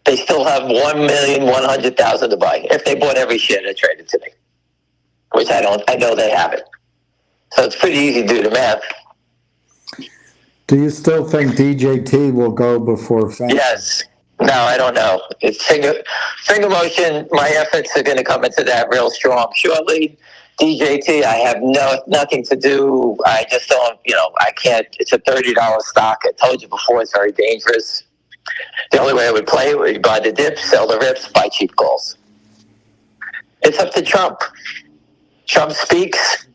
B: they still have 1,100,000 to buy. If they bought every share they traded today, which I know they haven't. So it's pretty easy to do the math.
A: Do you still think DJT will go before FANG?
B: Yes. No, I don't know. It's finger motion. My efforts are going to come into that real strong shortly. DJT, I have nothing to do. I just don't, I can't. It's a $30 stock. I told you before, it's very dangerous. The only way I would play it would be buy the dips, sell the rips, buy cheap calls. It's up to Trump. Trump speaks,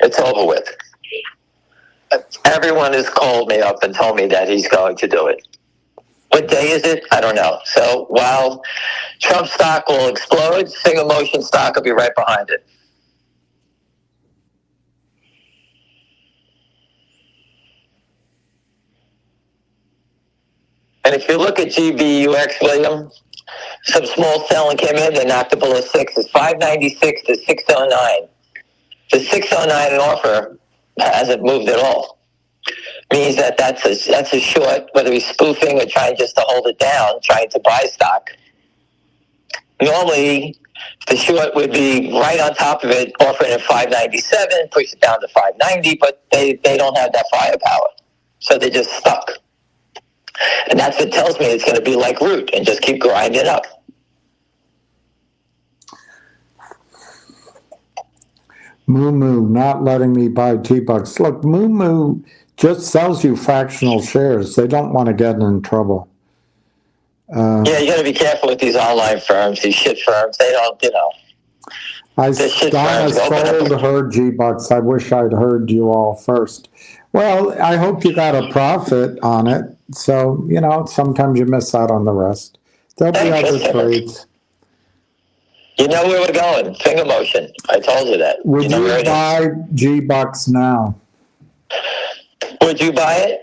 B: it's over with. Everyone has called me up and told me that he's going to do it. What day is it? I don't know. So while Trump stock will explode, single motion stock will be right behind it. And if you look at GBUX, William, some small selling came in, they knocked it below 6. It's 596 to 609. The 609 in offer hasn't moved at all. Means that's a short, whether he's spoofing or trying just to hold it down, trying to buy stock. Normally, the short would be right on top of it, offering at 597, push it down to 590, but they don't have that firepower. So they're just stuck. And that's what tells me it's going to be like root and just keep grinding up.
A: Moo not letting me buy Gbux. Look, Moo just sells you fractional shares. They don't want to get in trouble.
B: Yeah, you got to be careful with these online firms, these shit firms. They don't,
A: Donna sold her Gbux. I wish I'd heard you all first. Well, I hope you got a profit on it. So, sometimes you miss out on the rest. There'll be other trades.
B: You know where we're going. Finger motion. I told you that.
A: Would you buy Gbux now?
B: Would you buy it?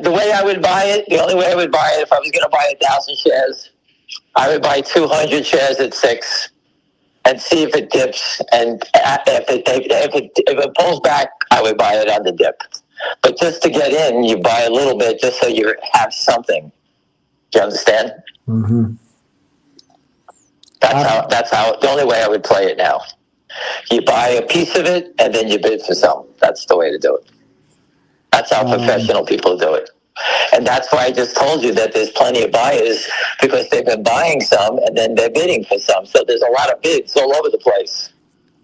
B: The way I would buy it, the only way I would buy it, if I was going to buy 1,000 shares, I would buy 200 shares at 6 and see if it dips. And if it pulls back, I would buy it on the dip. But just to get in, you buy a little bit just so you have something. Do you understand?
A: Mm-hmm.
B: That's how the only way I would play it now. You buy a piece of it and then you bid for some. That's the way to do it. That's how professional people do it. And that's why I just told you that there's plenty of buyers because they've been buying some and then they're bidding for some. So there's a lot of bids all over the place.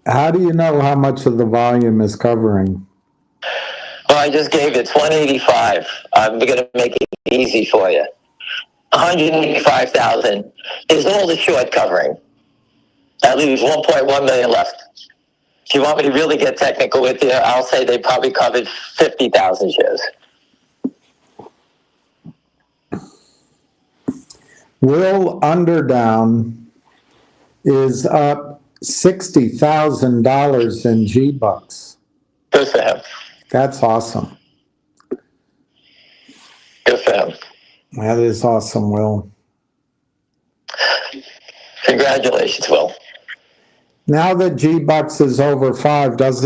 A: How do you know how much of the volume is covering?
B: Well, I just gave it 185. I'm going to make it easy for you. 185,000 is all the short covering. That leaves 1.1 million left. If you want me to really get technical with you, I'll say they probably covered 50,000 shares.
A: Will Underdown is up $60,000 in Gbux.
B: Good for him.
A: That's awesome.
B: Good for him.
A: That is awesome, Will.
B: Congratulations, Will.
A: Now that Gbux is over 5, is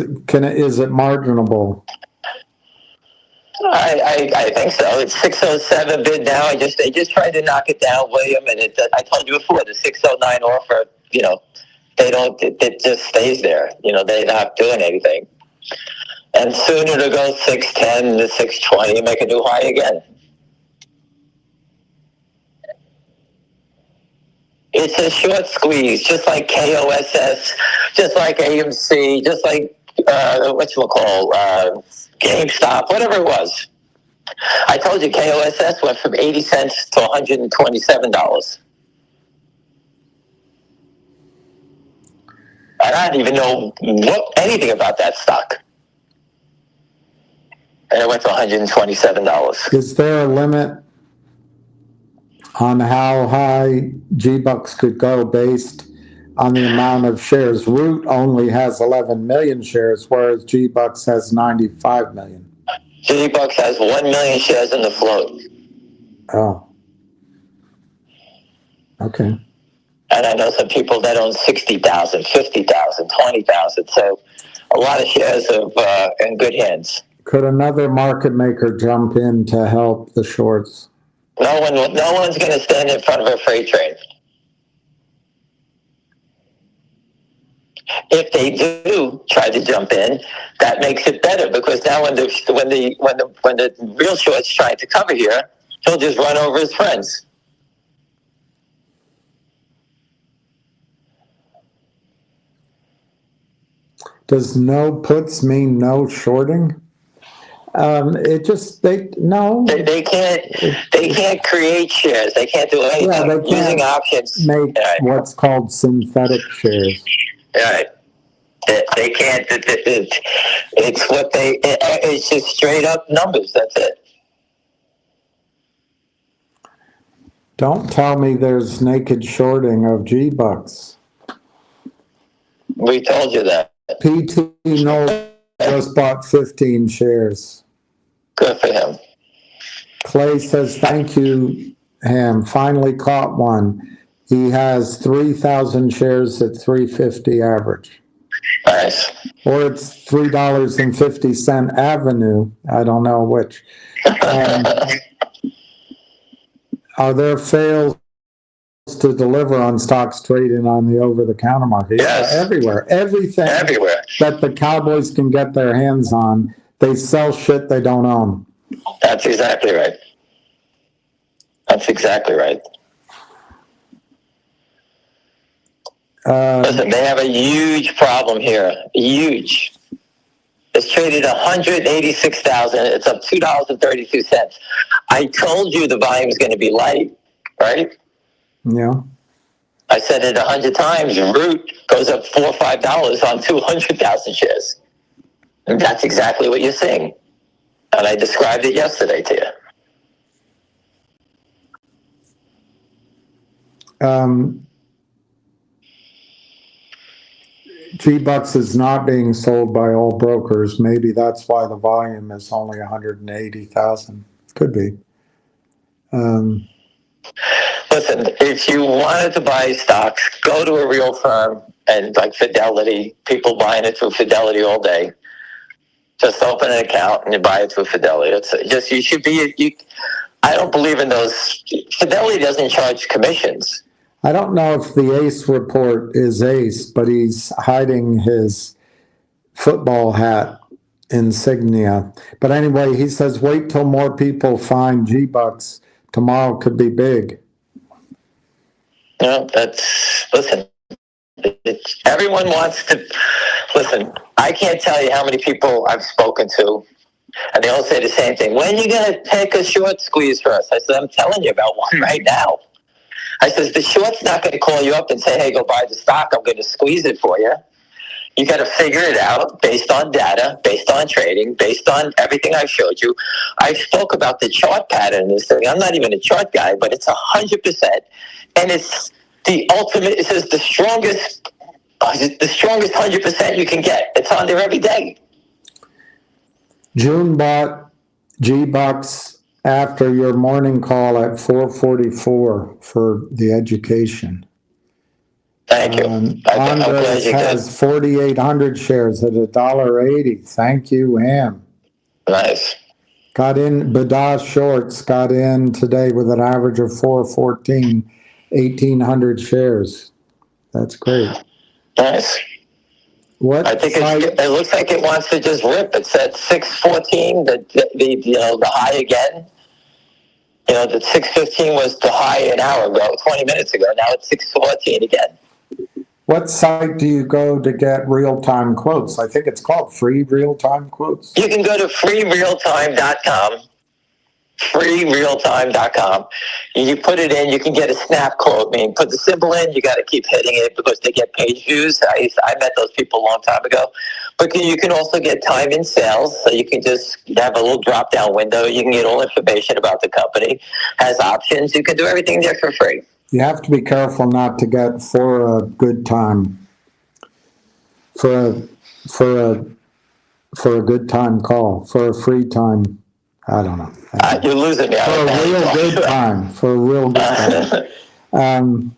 A: it marginable?
B: I think so. It's 607 bid now. They just tried to knock it down, William, and I told you before, the 609 offer, it just stays there. They're not doing anything. And soon it'll go 610 to 620 and make a new high again. It's a short squeeze, just like KOSS, just like AMC, just like GameStop, whatever it was. I told you KOSS went from 80 cents to $127. And I didn't even know anything about that stock. And it went to $127.
A: Is there a limit on how high Gbux could go based on the amount of shares? Root only has 11 million shares, whereas Gbux has 95 million.
B: Gbux has 1 million shares in the float.
A: Oh. Okay.
B: And I know some people that own 60,000, 50,000, 20,000. So a lot of shares are in good hands.
A: Could another market maker jump in to help the shorts?
B: No one's going to stand in front of a freight train. If they do try to jump in, that makes it better because now when the real short's trying to cover here, he'll just run over his friends.
A: Does no puts mean no shorting? They
B: can't create shares. They can't do anything.
A: Yeah, they can't
B: using options.
A: Make what's called synthetic shares.
B: Right. They can't. It's just straight up numbers. That's it.
A: Don't tell me there's naked shorting of Gbux.
B: We told you that.
A: PT Knoll just bought 15 shares.
B: Good for him.
A: Clay says, thank you, Ham. Finally caught one. He has 3,000 shares at $3.50 average.
B: Nice.
A: Or it's $3.50 Avenue. I don't know which. Are there fails to deliver on stocks trading on the over-the-counter market?
B: Yes.
A: Yeah, everywhere. Everything
B: Everywhere.
A: that the Cowboys can get their hands on, they sell shit they don't own.
B: That's exactly right. That's exactly right. Listen, they have a huge problem here. Huge. It's traded 186,000. It's up $2.32. I told you the volume is going to be light, right?
A: Yeah.
B: I said it 100 times. Root goes up $4 or $5 on 200,000 shares. And that's exactly what you're seeing. And I described it yesterday to you.
A: Gbux is not being sold by all brokers. Maybe that's why the volume is only 180,000. Could be.
B: Listen, if you wanted to buy stocks, go to a real firm and like Fidelity. People buying it through Fidelity all day. Just open an account and you buy it through Fidelity. It's just you should be. I don't believe in those. Fidelity doesn't charge commissions.
A: I don't know if the ACE report is ACE, but he's hiding his football hat insignia. But anyway, he says, wait till more people find Gbux. Tomorrow could be big.
B: No, listen, everyone wants to, listen, I can't tell you how many people I've spoken to, and they all say the same thing. When are you going to take a short squeeze for us? I said, I'm telling you about one right now. I says, the short's not going to call you up and say, hey, go buy the stock. I'm going to squeeze it for you. You got to figure it out based on data, based on trading, based on everything I showed you. I spoke about the chart pattern in this thing. I'm not even a chart guy, but it's 100%. And it's the ultimate, it says the strongest 100% you can get. It's on there every day.
A: June bought Gbux after your morning call at 4:44 for the education.
B: Thank you.
A: Andres has 4,800 shares at $1.80. Thank you, Ham.
B: Nice.
A: Got in, Badass Shorts got in today with an average of 414, 1,800 shares. That's great.
B: Nice.
A: What
B: I think it looks like it wants to just rip. It's at 614, the high again. You know, the 615 was the high an hour ago, 20 minutes ago. Now it's 614 again.
A: What site do you go to get real-time quotes? I think it's called Free Real-Time Quotes.
B: You can go to freerealtime.com. freerealtime.com. You put it in, you can get a snap quote. I mean, put the symbol in, you got to keep hitting it because they get page views. I met those people a long time ago. But you can also get time in sales, so you can just have a little drop-down window. You can get all information about the company, has options. You can do everything there for free.
A: You have to be careful not to get for a good time, for a good time call, for a free time. I don't know.
B: You're losing me.
A: For a real good time. For a real good time.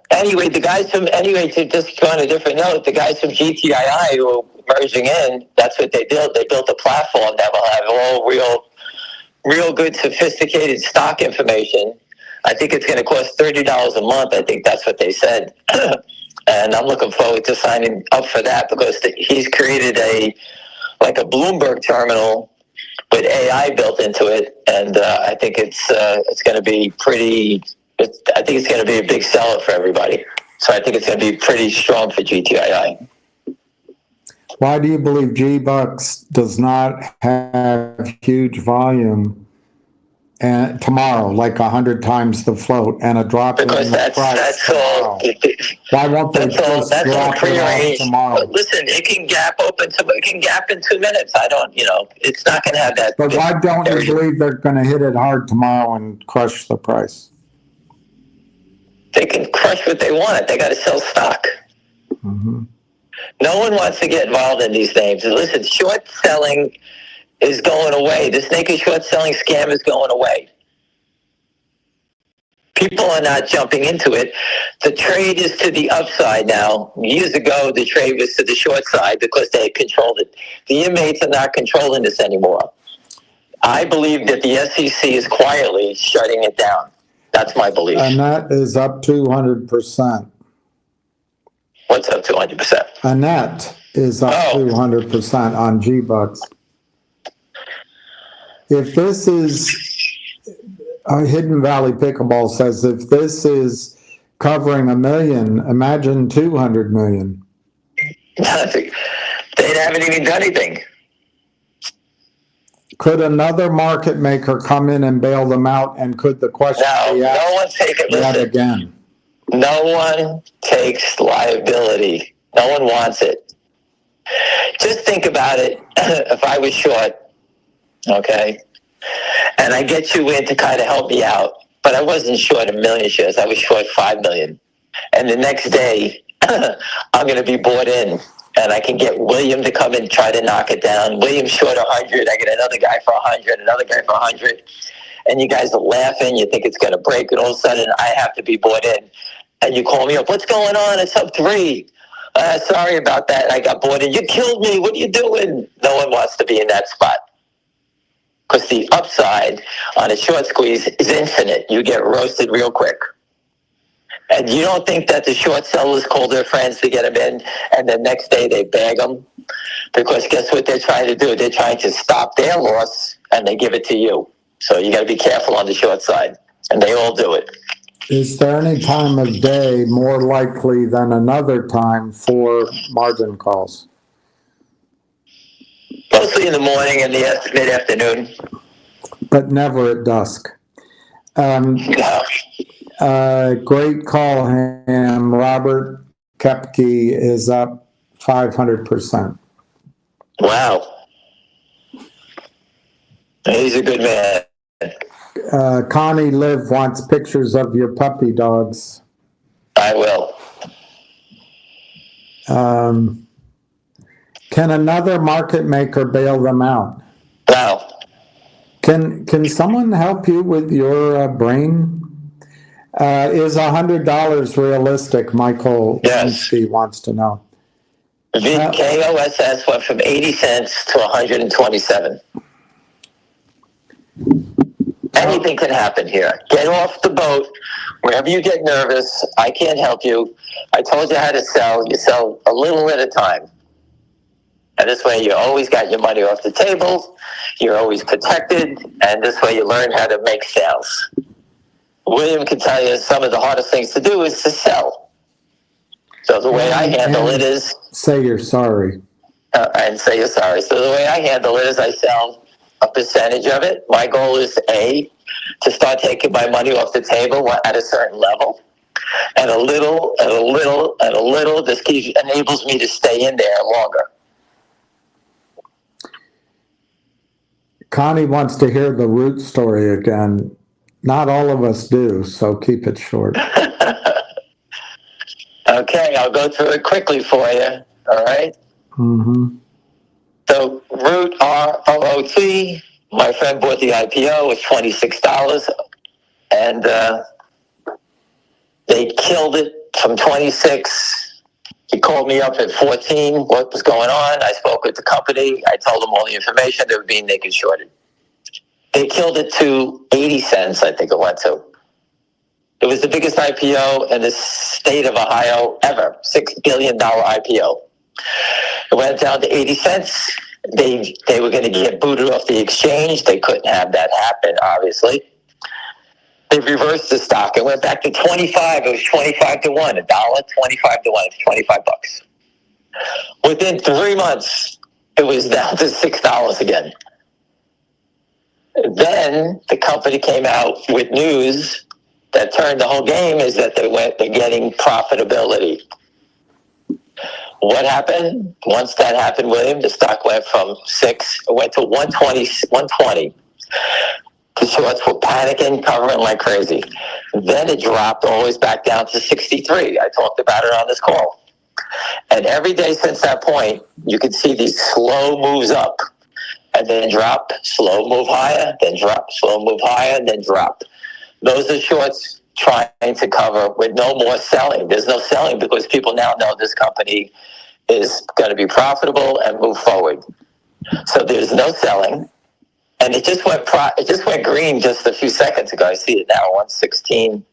B: Anyway, to just go on a different note, the guys from GTII who are merging in, that's what they built. They built a platform that will have all real good, sophisticated stock information. I think it's going to cost $30 a month. I think that's what they said. And I'm looking forward to signing up for that because he's created a Bloomberg terminal with AI built into it, and I think it's going to be pretty. I think it's going to be a big seller for everybody. So I think it's going to be pretty strong for GTII.
A: Why do you believe Gbux does not have huge volume and tomorrow, like 100 times the float, and a drop
B: because
A: in the price?
B: That's all.
A: Why won't they just drop it off tomorrow?
B: But listen, it can gap in 2 minutes. It's not going to have that.
A: But why don't you believe they're going to hit it hard tomorrow and crush the price?
B: They can crush what they want. They got to sell stock.
A: Mm-hmm.
B: No one wants to get involved in these names. And listen, short selling is going away. This naked short selling scam is going away. People are not jumping into it. The trade is to the upside now. Years ago, the trade was to the short side because they had controlled it. The inmates are not controlling this anymore. I believe that the SEC is quietly shutting it down. That's my belief.
A: And that is up 200%.
B: What's up 200%?
A: Annette is up 200% on Gbux. If this is, Hidden Valley Pickleball says, if this is covering 1 million, imagine 200 million.
B: They haven't even done anything.
A: Could another market maker come in and bail them out? And could the question be asked
B: no one's taking
A: yet again?
B: No one takes liability. No one wants it. Just think about it. If I was short, okay, and I get you in to kind of help me out, but I wasn't short 1 million shares. I was short 5 million. And the next day, I'm going to be bought in. And I can get William to come and try to knock it down. William's short 100. I get another guy for 100, another guy for 100. And you guys are laughing. You think it's going to break. And all of a sudden, I have to be bought in. And you call me up. What's going on? It's up 3. Sorry about that. I got bought in. You killed me. What are you doing? No one wants to be in that spot. Because the upside on a short squeeze is infinite. You get roasted real quick. And you don't think that the short sellers call their friends to get them in, and the next day they bag them? Because guess what they're trying to do? They're trying to stop their loss, and they give it to you. So you got to be careful on the short side, and they all do it.
A: Is there any time of day more likely than another time for margin calls?
B: Mostly in the morning and the mid-afternoon.
A: But never at dusk.
B: No.
A: Great call, Ham. Robert Kepke is up 500%.
B: Wow. He's a good man.
A: Connie Liv wants pictures of your puppy dogs.
B: I will.
A: Can another market maker bail them out?
B: No.
A: Can someone help you with your brain? Is $100 realistic? Michael Linsky wants to know.
B: KOSS went from 80 cents to 127. Anything can happen here. Get off the boat. Wherever you get nervous, I can't help you. I told you how to sell. You sell a little at a time. And this way you always got your money off the table. You're always protected. And this way you learn how to make sales. William can tell you some of the hardest things to do is to sell. So the way I handle it is...
A: Say you're sorry.
B: And say you're sorry. So the way I handle it is I sell a percentage of it. My goal is to start taking my money off the table at a certain level. And a little, and a little, and a little, this enables me to stay in there longer.
A: Connie wants to hear the root story again. Not all of us do, so keep it short.
B: Okay, I'll go through it quickly for you. All right?
A: Mm-hmm.
B: So Root, ROOT, my friend bought the IPO, it was $26, and they killed it from 26. He called me up at 14, what was going on. I spoke with the company. I told them all the information. They were being naked shorted. They killed it to 80 cents, I think it went to. It was the biggest IPO in the state of Ohio ever, $6 billion IPO. It went down to 80 cents. They were going to get booted off the exchange. They couldn't have that happen, obviously. They reversed the stock. It went back to 25. It was 25 to 1, $1, 25 to 1. It's 25 bucks. Within 3 months, it was down to $6 again. Then the company came out with news that turned the whole game, is that they're getting profitability. What happened? Once that happened, William, the stock went from 6, it went to 120. The shorts were panicking, covering like crazy. Then it dropped always back down to 63. I talked about it on this call. And every day since that point, you could see these slow moves up, and then drop, slow move higher, then drop, slow move higher, then drop. Those are shorts trying to cover with no more selling. There's no selling because people now know this company is going to be profitable and move forward. So there's no selling. And it just went green just a few seconds ago. I see it now, 116,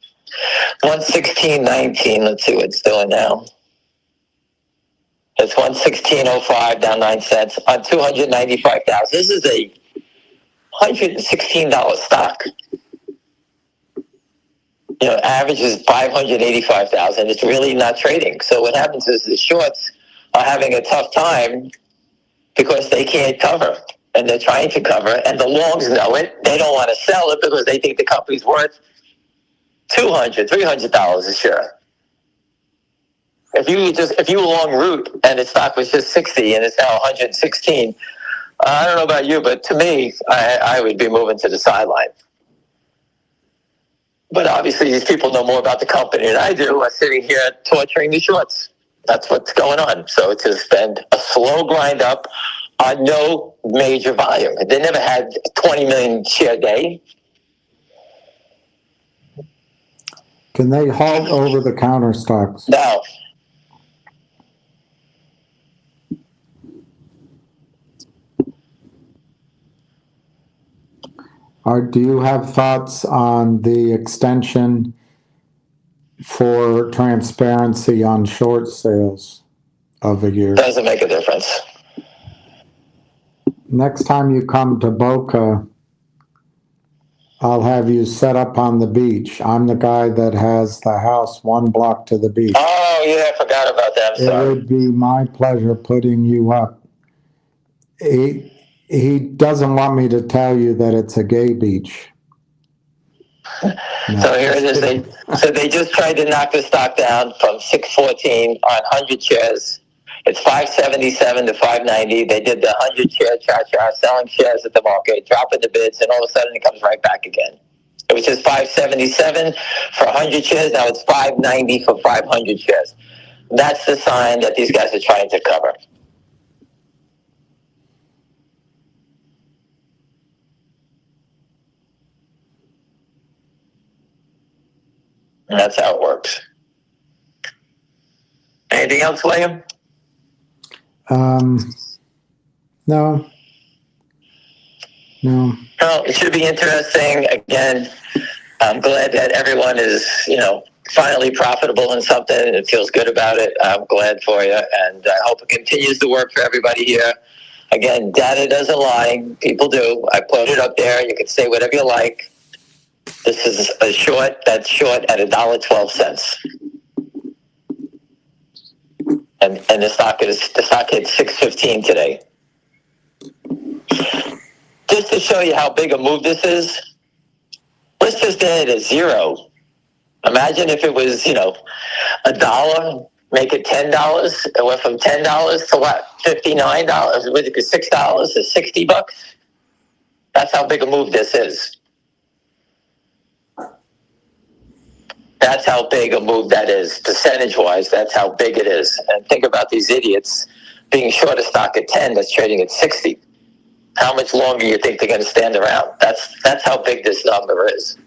B: 116.19. Let's see what it's doing now. It's 116.05, down 9 cents on 295,000. This is a $116 stock. You know, average is 585,000. It's really not trading. So what happens is the shorts are having a tough time because they can't cover, and they're trying to cover, and the longs know it. They don't want to sell it because they think the company's worth $200, $300 a share. If you were long Root and its stock was just 60 and it's now 116, I don't know about you, but to me, I would be moving to the sideline. But obviously, these people know more about the company than I do. I'm sitting here torturing the shorts. That's what's going on. So it's just been a slow grind up on no major volume. They never had a 20 million share day.
A: Can they halt over-the-counter stocks?
B: No.
A: Do you have thoughts on the extension for transparency on short sales of a year.
B: Doesn't make a difference.
A: Next time you come to Boca, I'll have you set up on the beach. I'm the guy that has the house 1 block to the beach.
B: Oh, yeah, I forgot about that. I'm sorry.
A: It would be my pleasure putting you up. He doesn't want me to tell you that it's a gay beach. No.
B: So here it is. They just tried to knock the stock down from 614 on 100 shares. It's 577 to 590. They did the 100 share cha-cha, selling shares at the market, dropping the bids, and all of a sudden it comes right back again. It was just 577 for 100 shares. Now it's 590 for 500 shares. That's the sign that these guys are trying to cover. And that's how it works. Anything else, William?
A: No.
B: Well, it should be interesting. Again, I'm glad that everyone is, finally profitable in something and it feels good about it. I'm glad for you, and I hope it continues to work for everybody here. Again, data doesn't lie. People do. I put it up there. You can say whatever you like. This is a short that's short at $1.12. And the stock hit 615 today. Just to show you how big a move this is, let's just add a zero. Imagine if it was, $1, make it $10. It went from $10 to what? $59? Was it $6 to $60? That's how big a move this is. That's how big a move that is. Percentage-wise, that's how big it is. And think about these idiots being short a stock at 10 that's trading at 60. How much longer you think they're going to stand around? That's how big this number is.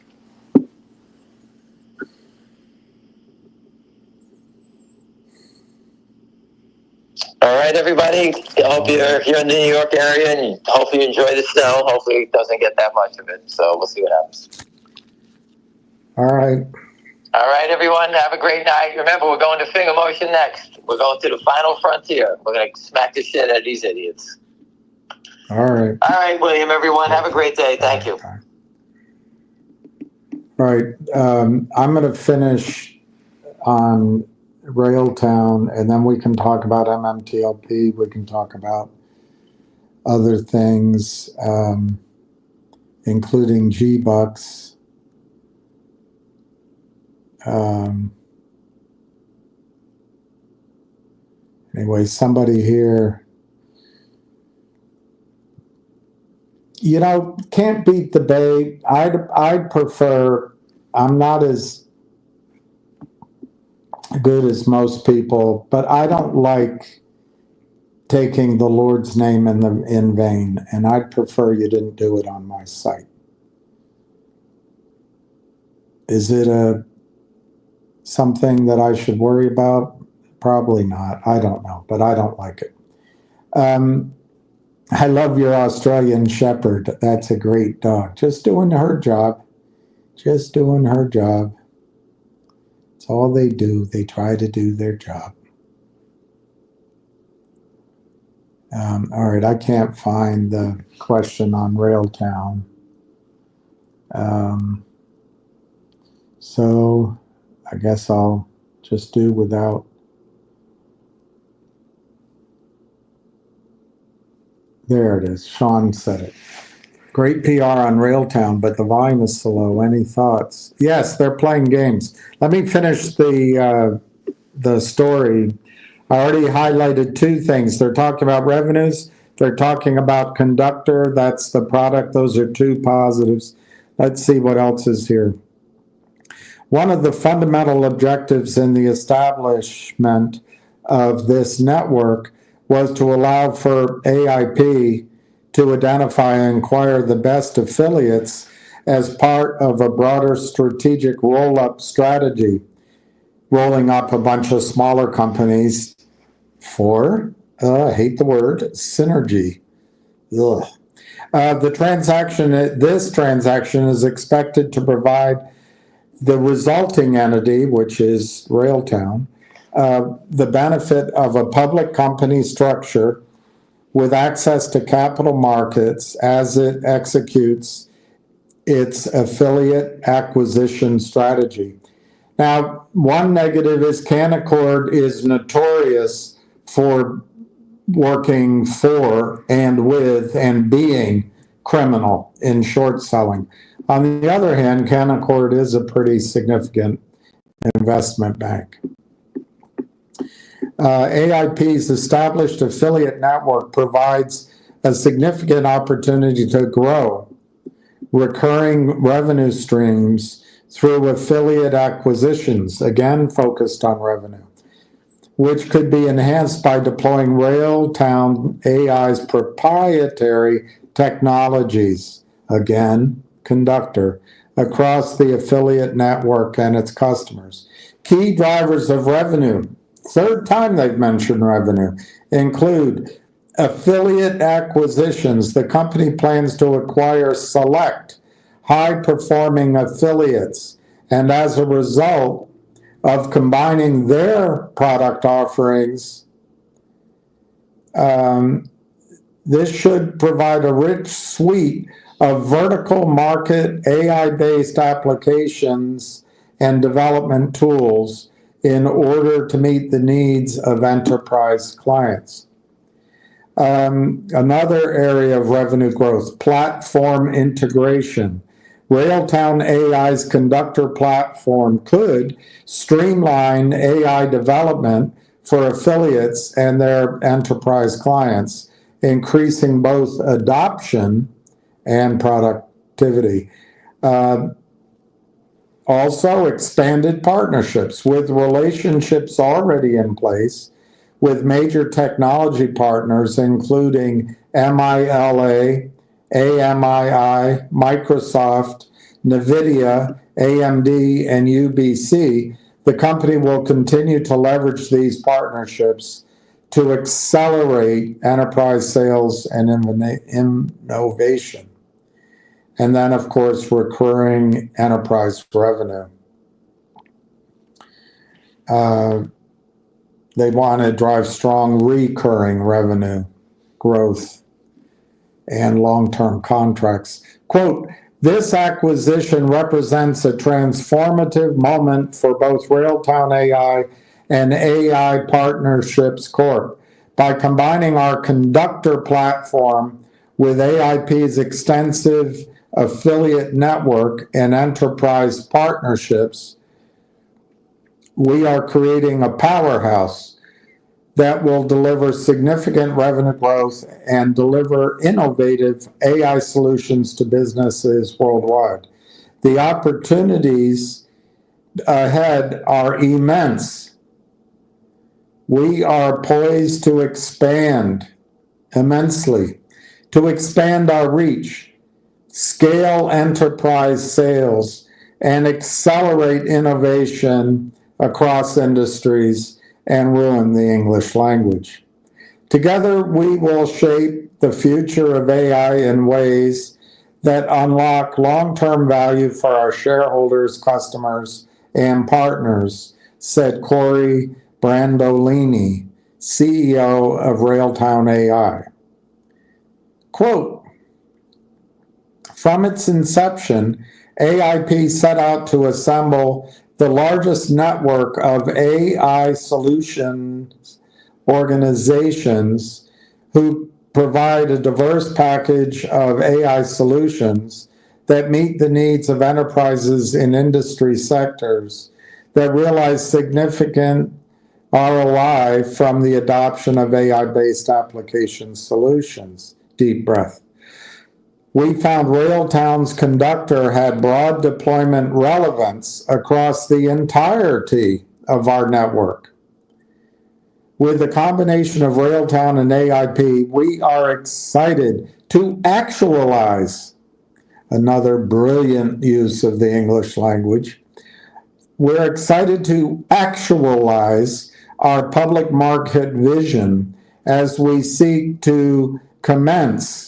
B: All right, everybody. I hope you're here in the New York area, and hope you enjoy the snow. Hopefully it doesn't get that much of it. So we'll see what happens.
A: All right.
B: All right, everyone. Have a great night. Remember, we're going to finger motion next. We're going to the final frontier. We're going to smack the shit out of these idiots.
A: All right.
B: All right, William, everyone. Have a great day. Thank you.
A: All right. I'm going to finish on Railtown, and then we can talk about MMTLP. We can talk about other things, including Gbux. Anyway, somebody here, can't beat the bait. I'd prefer, I'm not as good as most people, but I don't like taking the Lord's name in vain, and I'd prefer you didn't do it on my site. Is it something that I should worry about? Probably not. I don't know, but I don't like it. I love your Australian Shepherd. That's a great dog. Just doing her job. Just doing her job. It's all they do. They try to do their job. All right, I can't find the question on Railtown. So I guess I'll just do without. There it is. Sean said it. Great PR on Railtown, but the volume is so low. Any thoughts? Yes, they're playing games. Let me finish the story. I already highlighted 2 things. They're talking about revenues. They're talking about conductor. That's the product. Those are 2 positives. Let's see what else is here. One of the fundamental objectives in the establishment of this network was to allow for AIP to identify and acquire the best affiliates as part of a broader strategic roll-up strategy, rolling up a bunch of smaller companies for, I hate the word, synergy. Ugh. This transaction is expected to provide the resulting entity, which is Railtown, the benefit of a public company structure with access to capital markets as it executes its affiliate acquisition strategy. Now, one negative is Canaccord is notorious for working for and with and being criminal in short selling. On the other hand, Canaccord is a pretty significant investment bank. AIP's established affiliate network provides a significant opportunity to grow recurring revenue streams through affiliate acquisitions, again focused on revenue, which could be enhanced by deploying Railtown AI's proprietary technologies, again, Conductor, across the affiliate network and its customers. Key drivers of revenue, third time they've mentioned revenue, include affiliate acquisitions. The company plans to acquire select high-performing affiliates, and as a result of combining their product offerings, this should provide a rich suite of vertical market AI-based applications and development tools in order to meet the needs of enterprise clients. Another area of revenue growth, platform integration. Railtown AI's Conductor platform could streamline AI development for affiliates and their enterprise clients, increasing both adoption and productivity. Also, expanded partnerships with relationships already in place with major technology partners, including MILA, AMII, Microsoft, NVIDIA, AMD, and UBC. The company will continue to leverage these partnerships to accelerate enterprise sales and innovation. And then, of course, recurring enterprise revenue. They want to drive strong recurring revenue growth and long-term contracts. Quote, this acquisition represents a transformative moment for both Railtown AI and AI Partnerships Corp. By combining our Conductor platform with AIP's extensive affiliate network and enterprise partnerships, we are creating a powerhouse that will deliver significant revenue growth and deliver innovative AI solutions to businesses worldwide. The opportunities ahead are immense. We are poised to expand immensely, to expand our reach, scale enterprise sales, and accelerate innovation across industries and ruin the English language. Together, we will shape the future of AI in ways that unlock long-term value for our shareholders, customers, and partners, said Corey Brandolini, CEO of Railtown AI. Quote, from its inception, AIP set out to assemble the largest network of AI solutions organizations who provide a diverse package of AI solutions that meet the needs of enterprises in industry sectors that realize significant ROI from the adoption of AI-based application solutions. Deep breath. We found Railtown's Conductor had broad deployment relevance across the entirety of our network. With the combination of Railtown and AIP, we are excited to actualize, another brilliant use of the English language, we're excited to actualize our public market vision as we seek to commence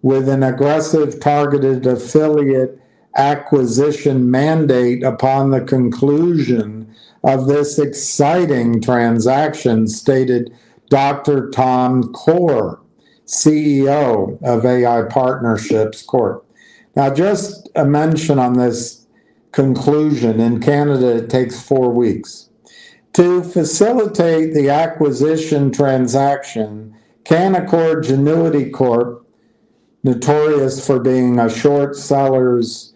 A: with an aggressive targeted affiliate acquisition mandate upon the conclusion of this exciting transaction, stated Dr. Tom Core, CEO of AI Partnerships Corp. Now, just a mention on this conclusion. In Canada, it takes 4 weeks. To facilitate the acquisition transaction, Canaccord Genuity Corp., notorious for being a short seller's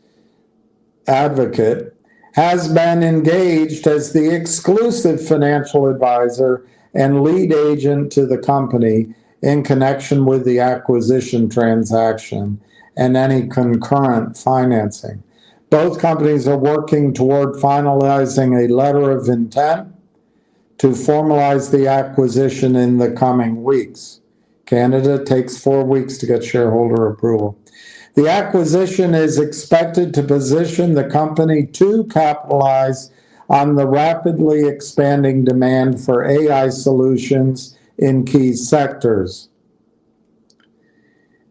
A: advocate, has been engaged as the exclusive financial advisor and lead agent to the company in connection with the acquisition transaction and any concurrent financing. Both companies are working toward finalizing a letter of intent to formalize the acquisition in the coming weeks. Canada takes 4 weeks to get shareholder approval. The acquisition is expected to position the company to capitalize on the rapidly expanding demand for AI solutions in key sectors.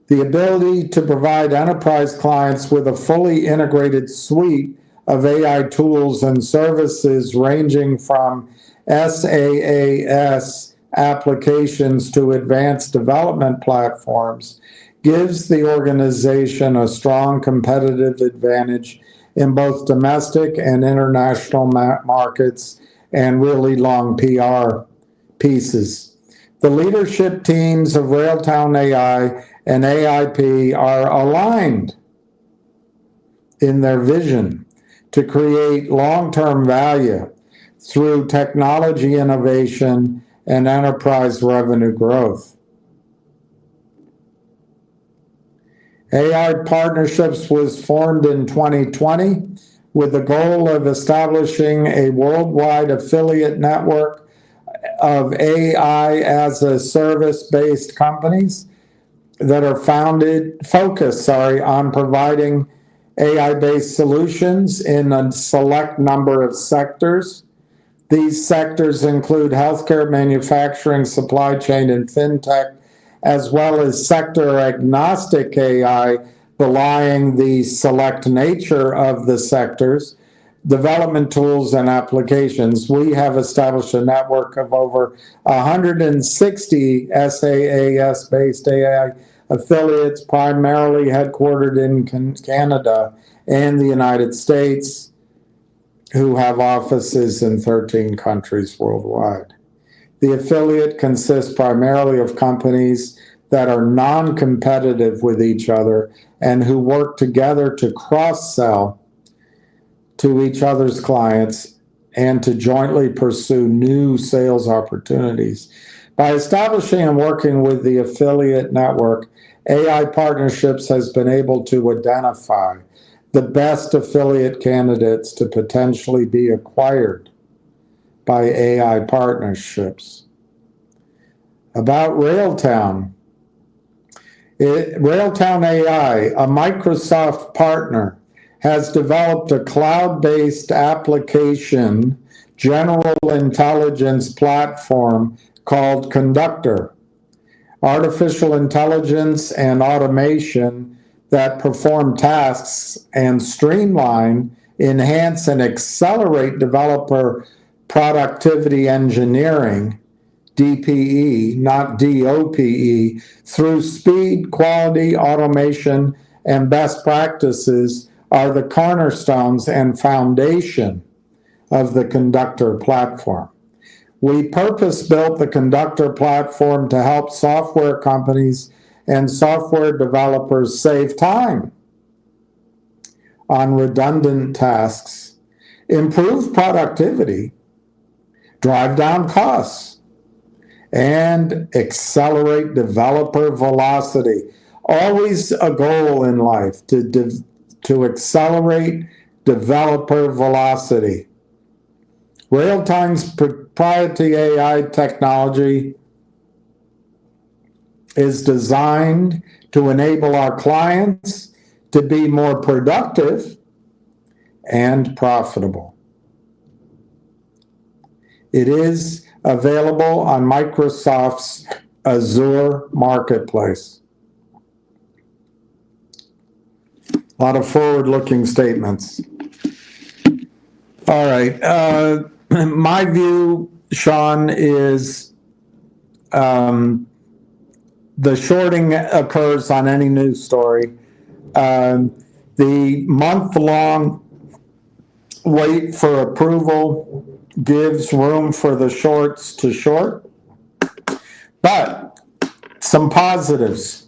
A: The ability to provide enterprise clients with a fully integrated suite of AI tools and services ranging from SaaS applications to advanced development platforms gives the organization a strong competitive advantage in both domestic and international markets and really long PR pieces. The leadership teams of Railtown AI and AIP are aligned in their vision to create long-term value through technology innovation and enterprise revenue growth. AI Partnerships was formed in 2020 with the goal of establishing a worldwide affiliate network of AI as a service-based companies that are focused on providing AI-based solutions in a select number of sectors. These sectors include healthcare, manufacturing, supply chain, and fintech, as well as sector-agnostic AI, belying the select nature of the sectors, development tools, and applications. We have established a network of over 160 SaaS-based AI affiliates, primarily headquartered in Canada and the United States, who have offices in 13 countries worldwide. The affiliate consists primarily of companies that are non-competitive with each other and who work together to cross-sell to each other's clients and to jointly pursue new sales opportunities. By establishing and working with the affiliate network, AI Partnerships has been able to identify the best affiliate candidates to potentially be acquired by AI Partnerships. About Railtown. Railtown AI, a Microsoft partner, has developed a cloud-based application general intelligence platform called Conductor. Artificial intelligence and automation that perform tasks and streamline, enhance, and accelerate developer productivity engineering, DPE, not DOPE, through speed, quality, automation, and best practices are the cornerstones and foundation of the Conductor platform. We purpose-built the Conductor platform to help software companies and software developers save time on redundant tasks, improve productivity, drive down costs, and accelerate developer velocity. Always a goal in life to accelerate developer velocity. Railtown's proprietary AI technology is designed to enable our clients to be more productive and profitable. It is available on Microsoft's Azure Marketplace. A lot of forward-looking statements. All right. My view, Sean, is the shorting occurs on any news story. The month-long wait for approval gives room for the shorts to short. But some positives.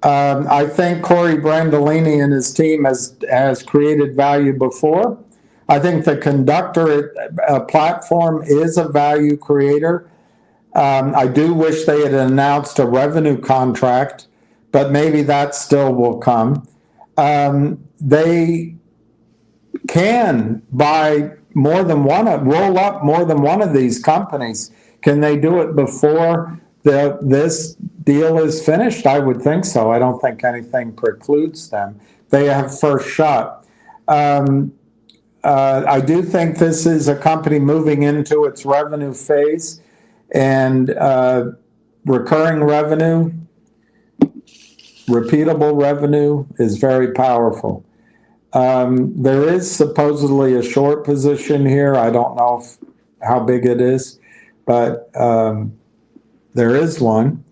A: I think Corey Brandolini and his team has created value before. I think the Conductor platform is a value creator. I do wish they had announced a revenue contract, but maybe that still will come. They can buy more than one, roll up more than one of these companies. Can they do it before this deal is finished? I would think so. I don't think anything precludes them. They have first shot. I do think this is a company moving into its revenue phase, and recurring revenue, repeatable revenue is very powerful. There is supposedly a short position here. I don't know how big it is, but there is one.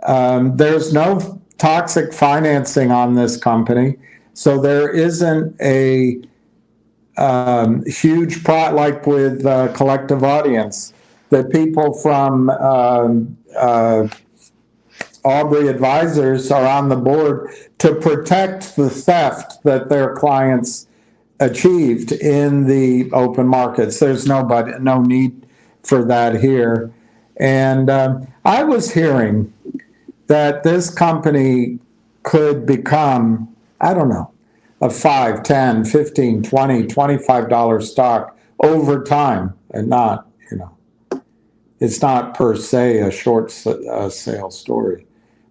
A: There's no toxic financing on this company, so there isn't a huge like with Collective Audience. The people from Aubrey Advisors are on the board to protect the theft that their clients achieved in the open markets. There's no need for that here. And I was hearing that this company could become, I don't know, a $5, $10, $15, $20, $25 stock over time, and not, it's not per se a short sale story.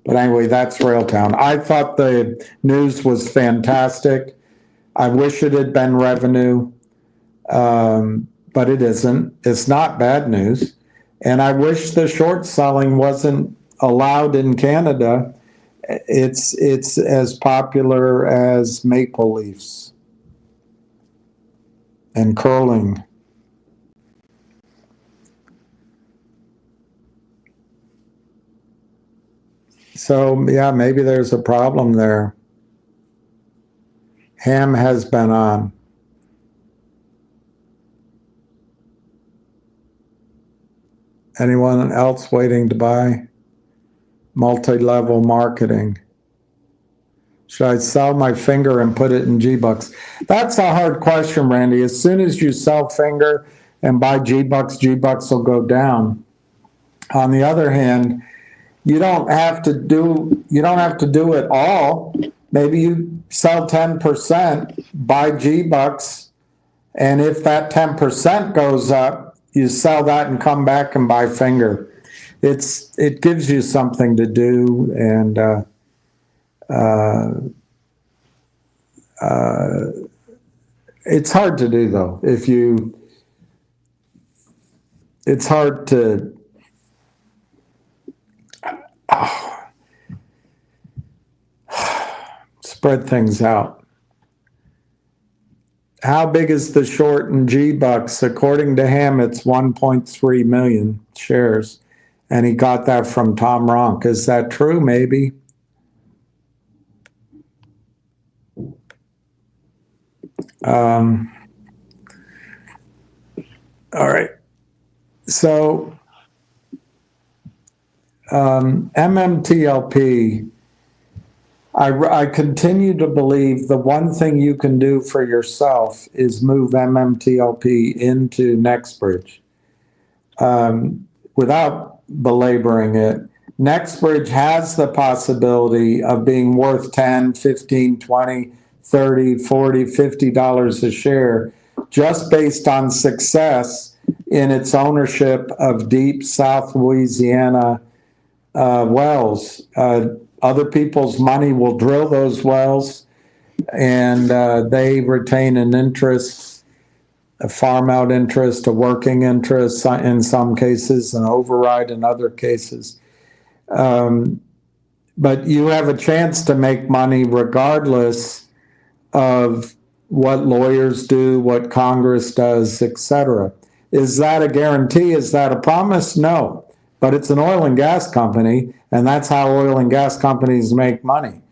A: But anyway, that's Railtown. I thought the news was fantastic. I wish it had been revenue, but it isn't. It's not bad news. And I wish the short selling wasn't allowed in Canada. It's as popular as maple leafs and curling. So, yeah, maybe there's a problem there. Ham has been on. Anyone else waiting to buy? Multi-level marketing. Should I sell my finger and put it in Gbux? That's a hard question, Randy. As soon as you sell finger and buy Gbux, Gbux will go down. On the other hand, you don't have to do it all. Maybe you sell 10%, buy Gbux, and if that 10% goes up, you sell that and come back and buy finger. It gives you something to do, and it's hard to do though. It's hard to. Spread things out. How big is the short in Gbux? According to him, it's 1.3 million shares, and he got that from Tom Ronk. Is that true? Maybe. All right. So MMTLP, I continue to believe the one thing you can do for yourself is move MMTLP into Nextbridge. Without belaboring it, Nextbridge has the possibility of being worth 10, 15, 20, 30, 40, $50 a share just based on success in its ownership of deep South Louisiana wells. Other people's money will drill those wells, and they retain an interest, a farm out interest, a working interest in some cases, an override in other cases. but you have a chance to make money regardless of what lawyers do, what Congress does, etc. Is that a guarantee? Is that a promise? No. But it's an oil and gas company, and that's how oil and gas companies make money.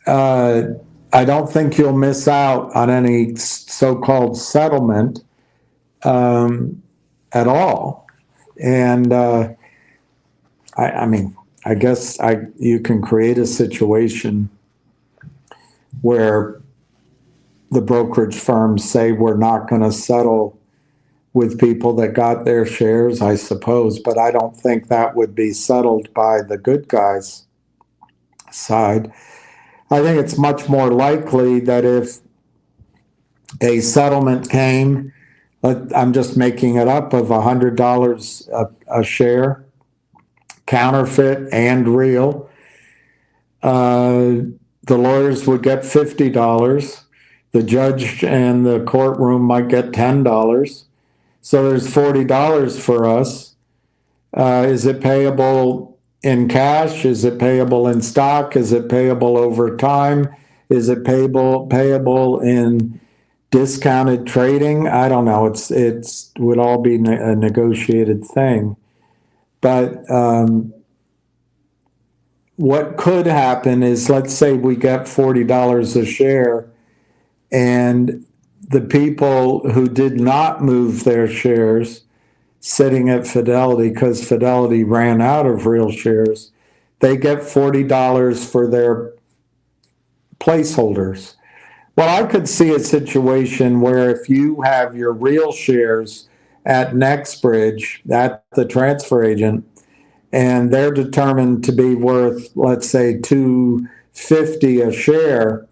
A: I don't think you'll miss out on any so-called settlement at all. And I mean, I guess you can create a situation where the brokerage firms say we're not going to settle with people that got their shares, I suppose, but I don't think that would be settled by the good guys' side. I think it's much more likely that if a settlement came, I'm just making it up, of $100 a share, counterfeit and real, the lawyers would get $50. The judge and the courtroom might get $10. So there's $40 for us. Is it payable in cash? Is it payable in stock? Is it payable over time? Is it payable in discounted trading? I don't know. It's would all be a negotiated thing. But what could happen is, let's say we get $40 a share, and the people who did not move their shares sitting at Fidelity because Fidelity ran out of real shares, they get $40 for their placeholders. Well, I could see a situation where if you have your real shares at Nextbridge, at the transfer agent, and they're determined to be worth, let's say, $2.50 a share,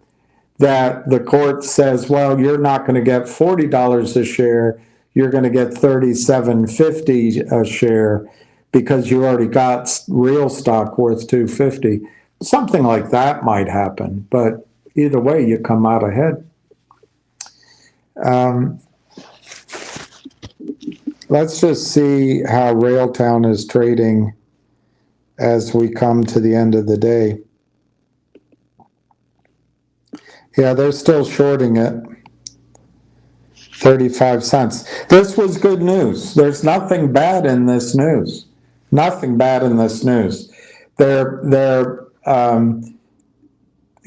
A: that the court says, well, you're not going to get $40 a share, you're going to get $37.50 a share because you already got real stock worth $2.50. Something like that might happen, but either way, you come out ahead. Let's just see how Railtown is trading as we come to the end of the day. Yeah, they're still shorting it. 35 cents. This was good news. There's nothing bad in this news. Nothing bad in this news. They're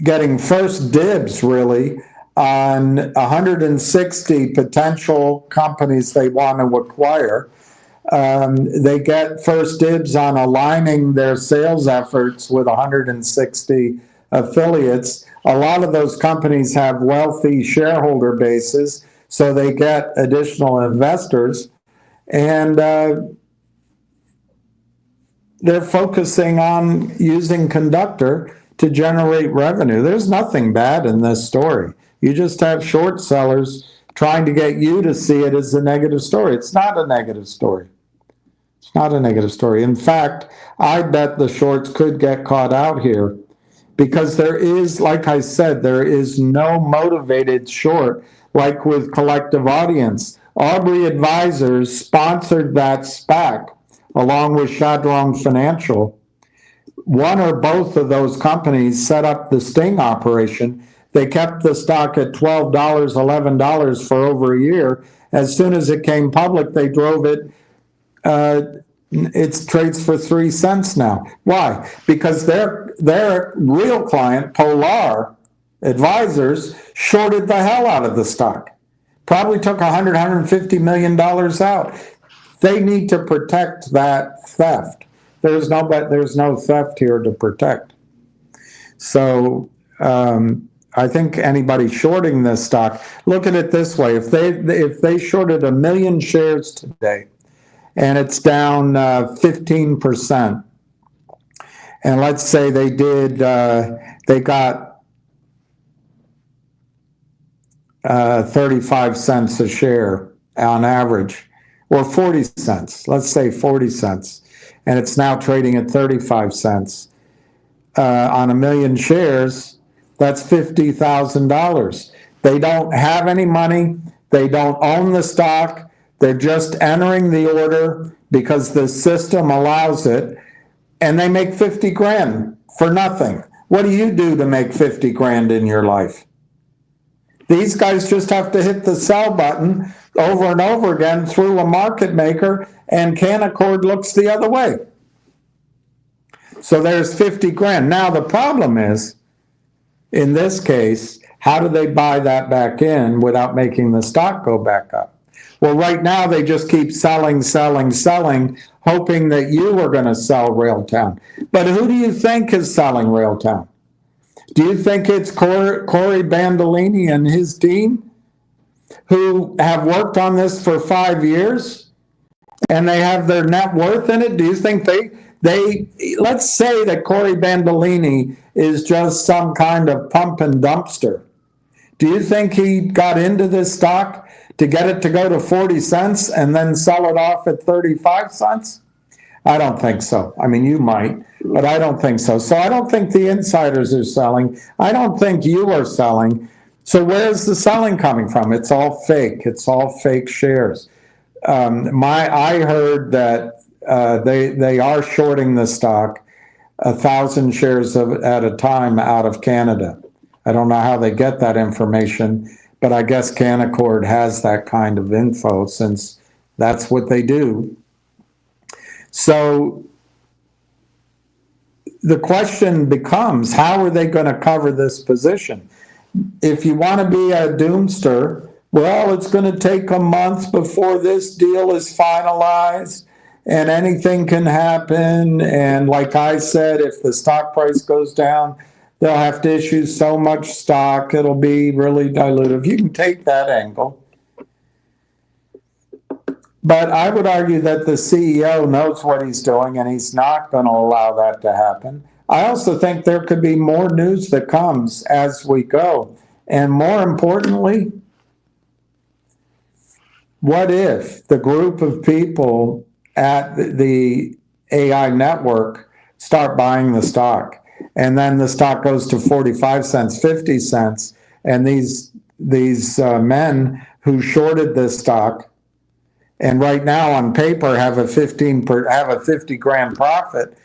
A: getting first dibs, really, on 160 potential companies they want to acquire. They get first dibs on aligning their sales efforts with 160 affiliates. A lot of those companies have wealthy shareholder bases, so they get additional investors, and they're focusing on using Conductor to generate revenue. There's nothing bad in this story. You just have short sellers trying to get you to see it as a negative story. It's not a negative story. It's not a negative story. In fact, I bet the shorts could get caught out here because there is, like I said, there is no motivated short like with Collective Audience. Aubrey Advisors sponsored that SPAC along with Shadrong Financial. One or both of those companies set up the sting operation. They kept the stock at $12, $11 for over a year. As soon as it came public, they drove it. It trades for 3 cents now. Why? Because their real client, Polar Advisors, shorted the hell out of the stock. Probably took $150 million out. They need to protect that theft. There's no theft here to protect. So I think anybody shorting this stock, look at it this way: if they shorted 1 million shares today, and it's down 15%, and let's say they got 35 cents a share on average, or 40 cents, let's say 40 cents, and it's now trading at 35 cents on 1 million shares, that's $50,000. They don't have any money. They don't own the stock. They're just entering the order because the system allows it. and they make 50 grand for nothing. What do you do to make 50 grand in your life? These guys just have to hit the sell button over and over again through a market maker, and Canaccord looks the other way. So there's 50 grand. Now the problem is, in this case, how do they buy that back in without making the stock go back up? Well, right now they just keep selling, hoping that you are going to sell Railtown. But who do you think is selling Railtown? Do you think it's Corey Bandolini and his team who have worked on this for 5 years and they have their net worth in it? Do you think they let's say that Corey Bandolini is just some kind of pump and dumpster. Do you think he got into this stock to get it to go to 40 cents and then sell it off at 35 cents? I don't think so. I mean, you might, but I don't think so. So I don't think the insiders are selling. I don't think you are selling. So where's the selling coming from? It's all fake. It's all fake shares. I heard that they are shorting the stock 1,000 shares at a time out of Canada. I don't know how they get that information, but I guess Canaccord has that kind of info since that's what they do. So the question becomes, how are they going to cover this position? If you want to be a doomster, well, it's going to take a month before this deal is finalized and anything can happen. And like I said, if the stock price goes down, they'll have to issue so much stock, it'll be really dilutive. You can take that angle. But I would argue that the CEO knows what he's doing and he's not going to allow that to happen. I also think there could be more news that comes as we go. And more importantly, what if the group of people at the AI network start buying the stock? And then the stock goes to 45 cents, 50 cents, and these men who shorted this stock and right now on paper have a 50 grand profit,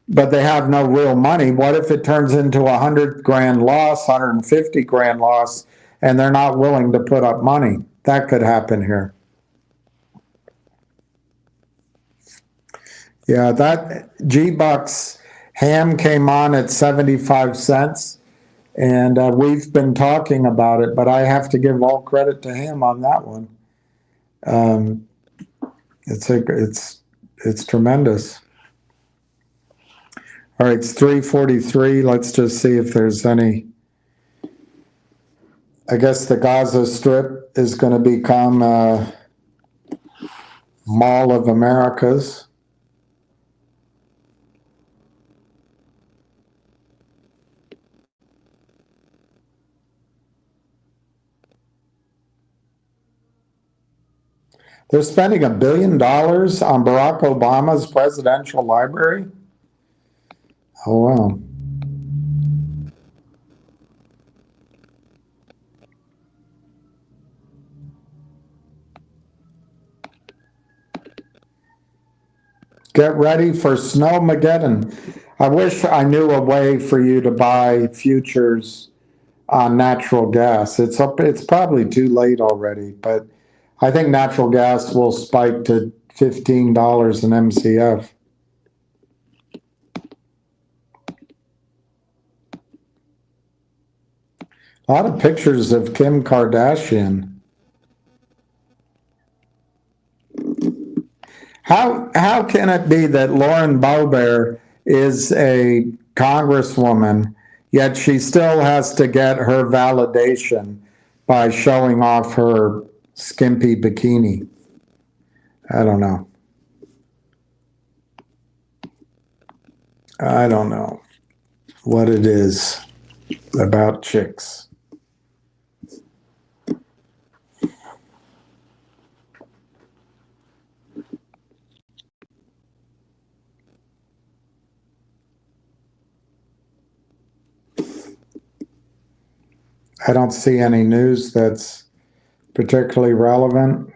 A: but they have no real money. What if it turns into 100 grand loss, 150 grand loss, and they're not willing to put up money? That could happen here. Yeah, that Gbux ham came on at 75 cents, and we've been talking about it, but I have to give all credit to him on that one. It's tremendous. All right, it's 3:43. Let's just see if there's any. I guess the Gaza Strip is going to become a Mall of Americas. They're spending $1 billion on Barack Obama's presidential library. Oh, wow. Get ready for Snowmageddon. I wish I knew a way for you to buy futures on natural gas. It's probably too late already, but I think natural gas will spike to $15 an MCF. A lot of pictures of Kim Kardashian. How can it be that Lauren Boebert is a congresswoman, yet she still has to get her validation by showing off her skimpy bikini? I don't know. I don't know what it is about chicks. I don't see any news that's particularly relevant.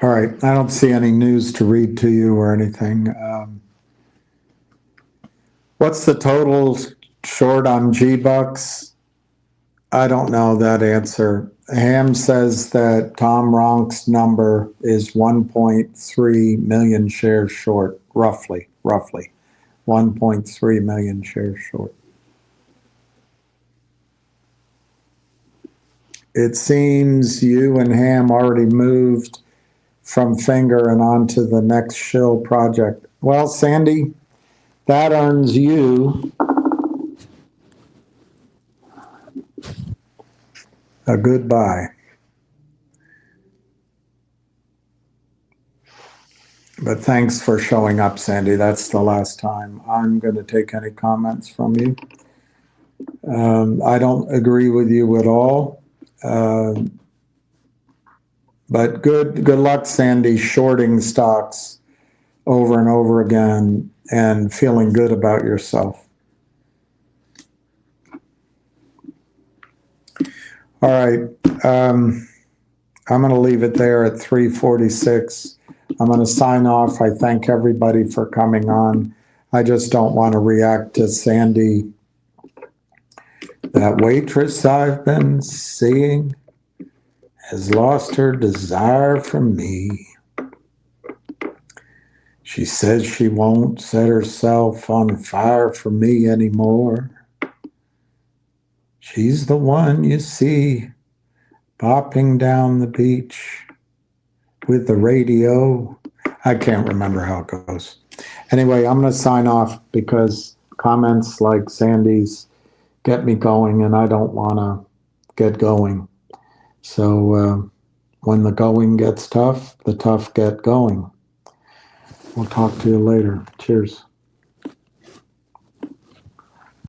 A: All right, I don't see any news to read to you or anything. What's the total short on Gbux? I don't know that answer. Ham says that Tom Ronk's number is 1.3 million shares short, roughly 1.3 million shares short. It seems you and Ham already moved from Finger and on to the next shill project. Well, Sandy, that earns you a goodbye. But thanks for showing up, Sandy. That's the last time I'm going to take any comments from you. I don't agree with you at all. But good luck, Sandy, shorting stocks over and over again and feeling good about yourself. All right. I'm going to leave it there at 3:46. I'm going to sign off. I thank everybody for coming on. I just don't want to react to Sandy. That waitress I've been seeing has lost her desire for me. She says she won't set herself on fire for me anymore. She's the one you see bopping down the beach with the radio. I can't remember how it goes. Anyway, I'm going to sign off because comments like Sandy's get me going and I don't want to get going. So when the going gets tough, the tough get going. We'll talk to you later. Cheers.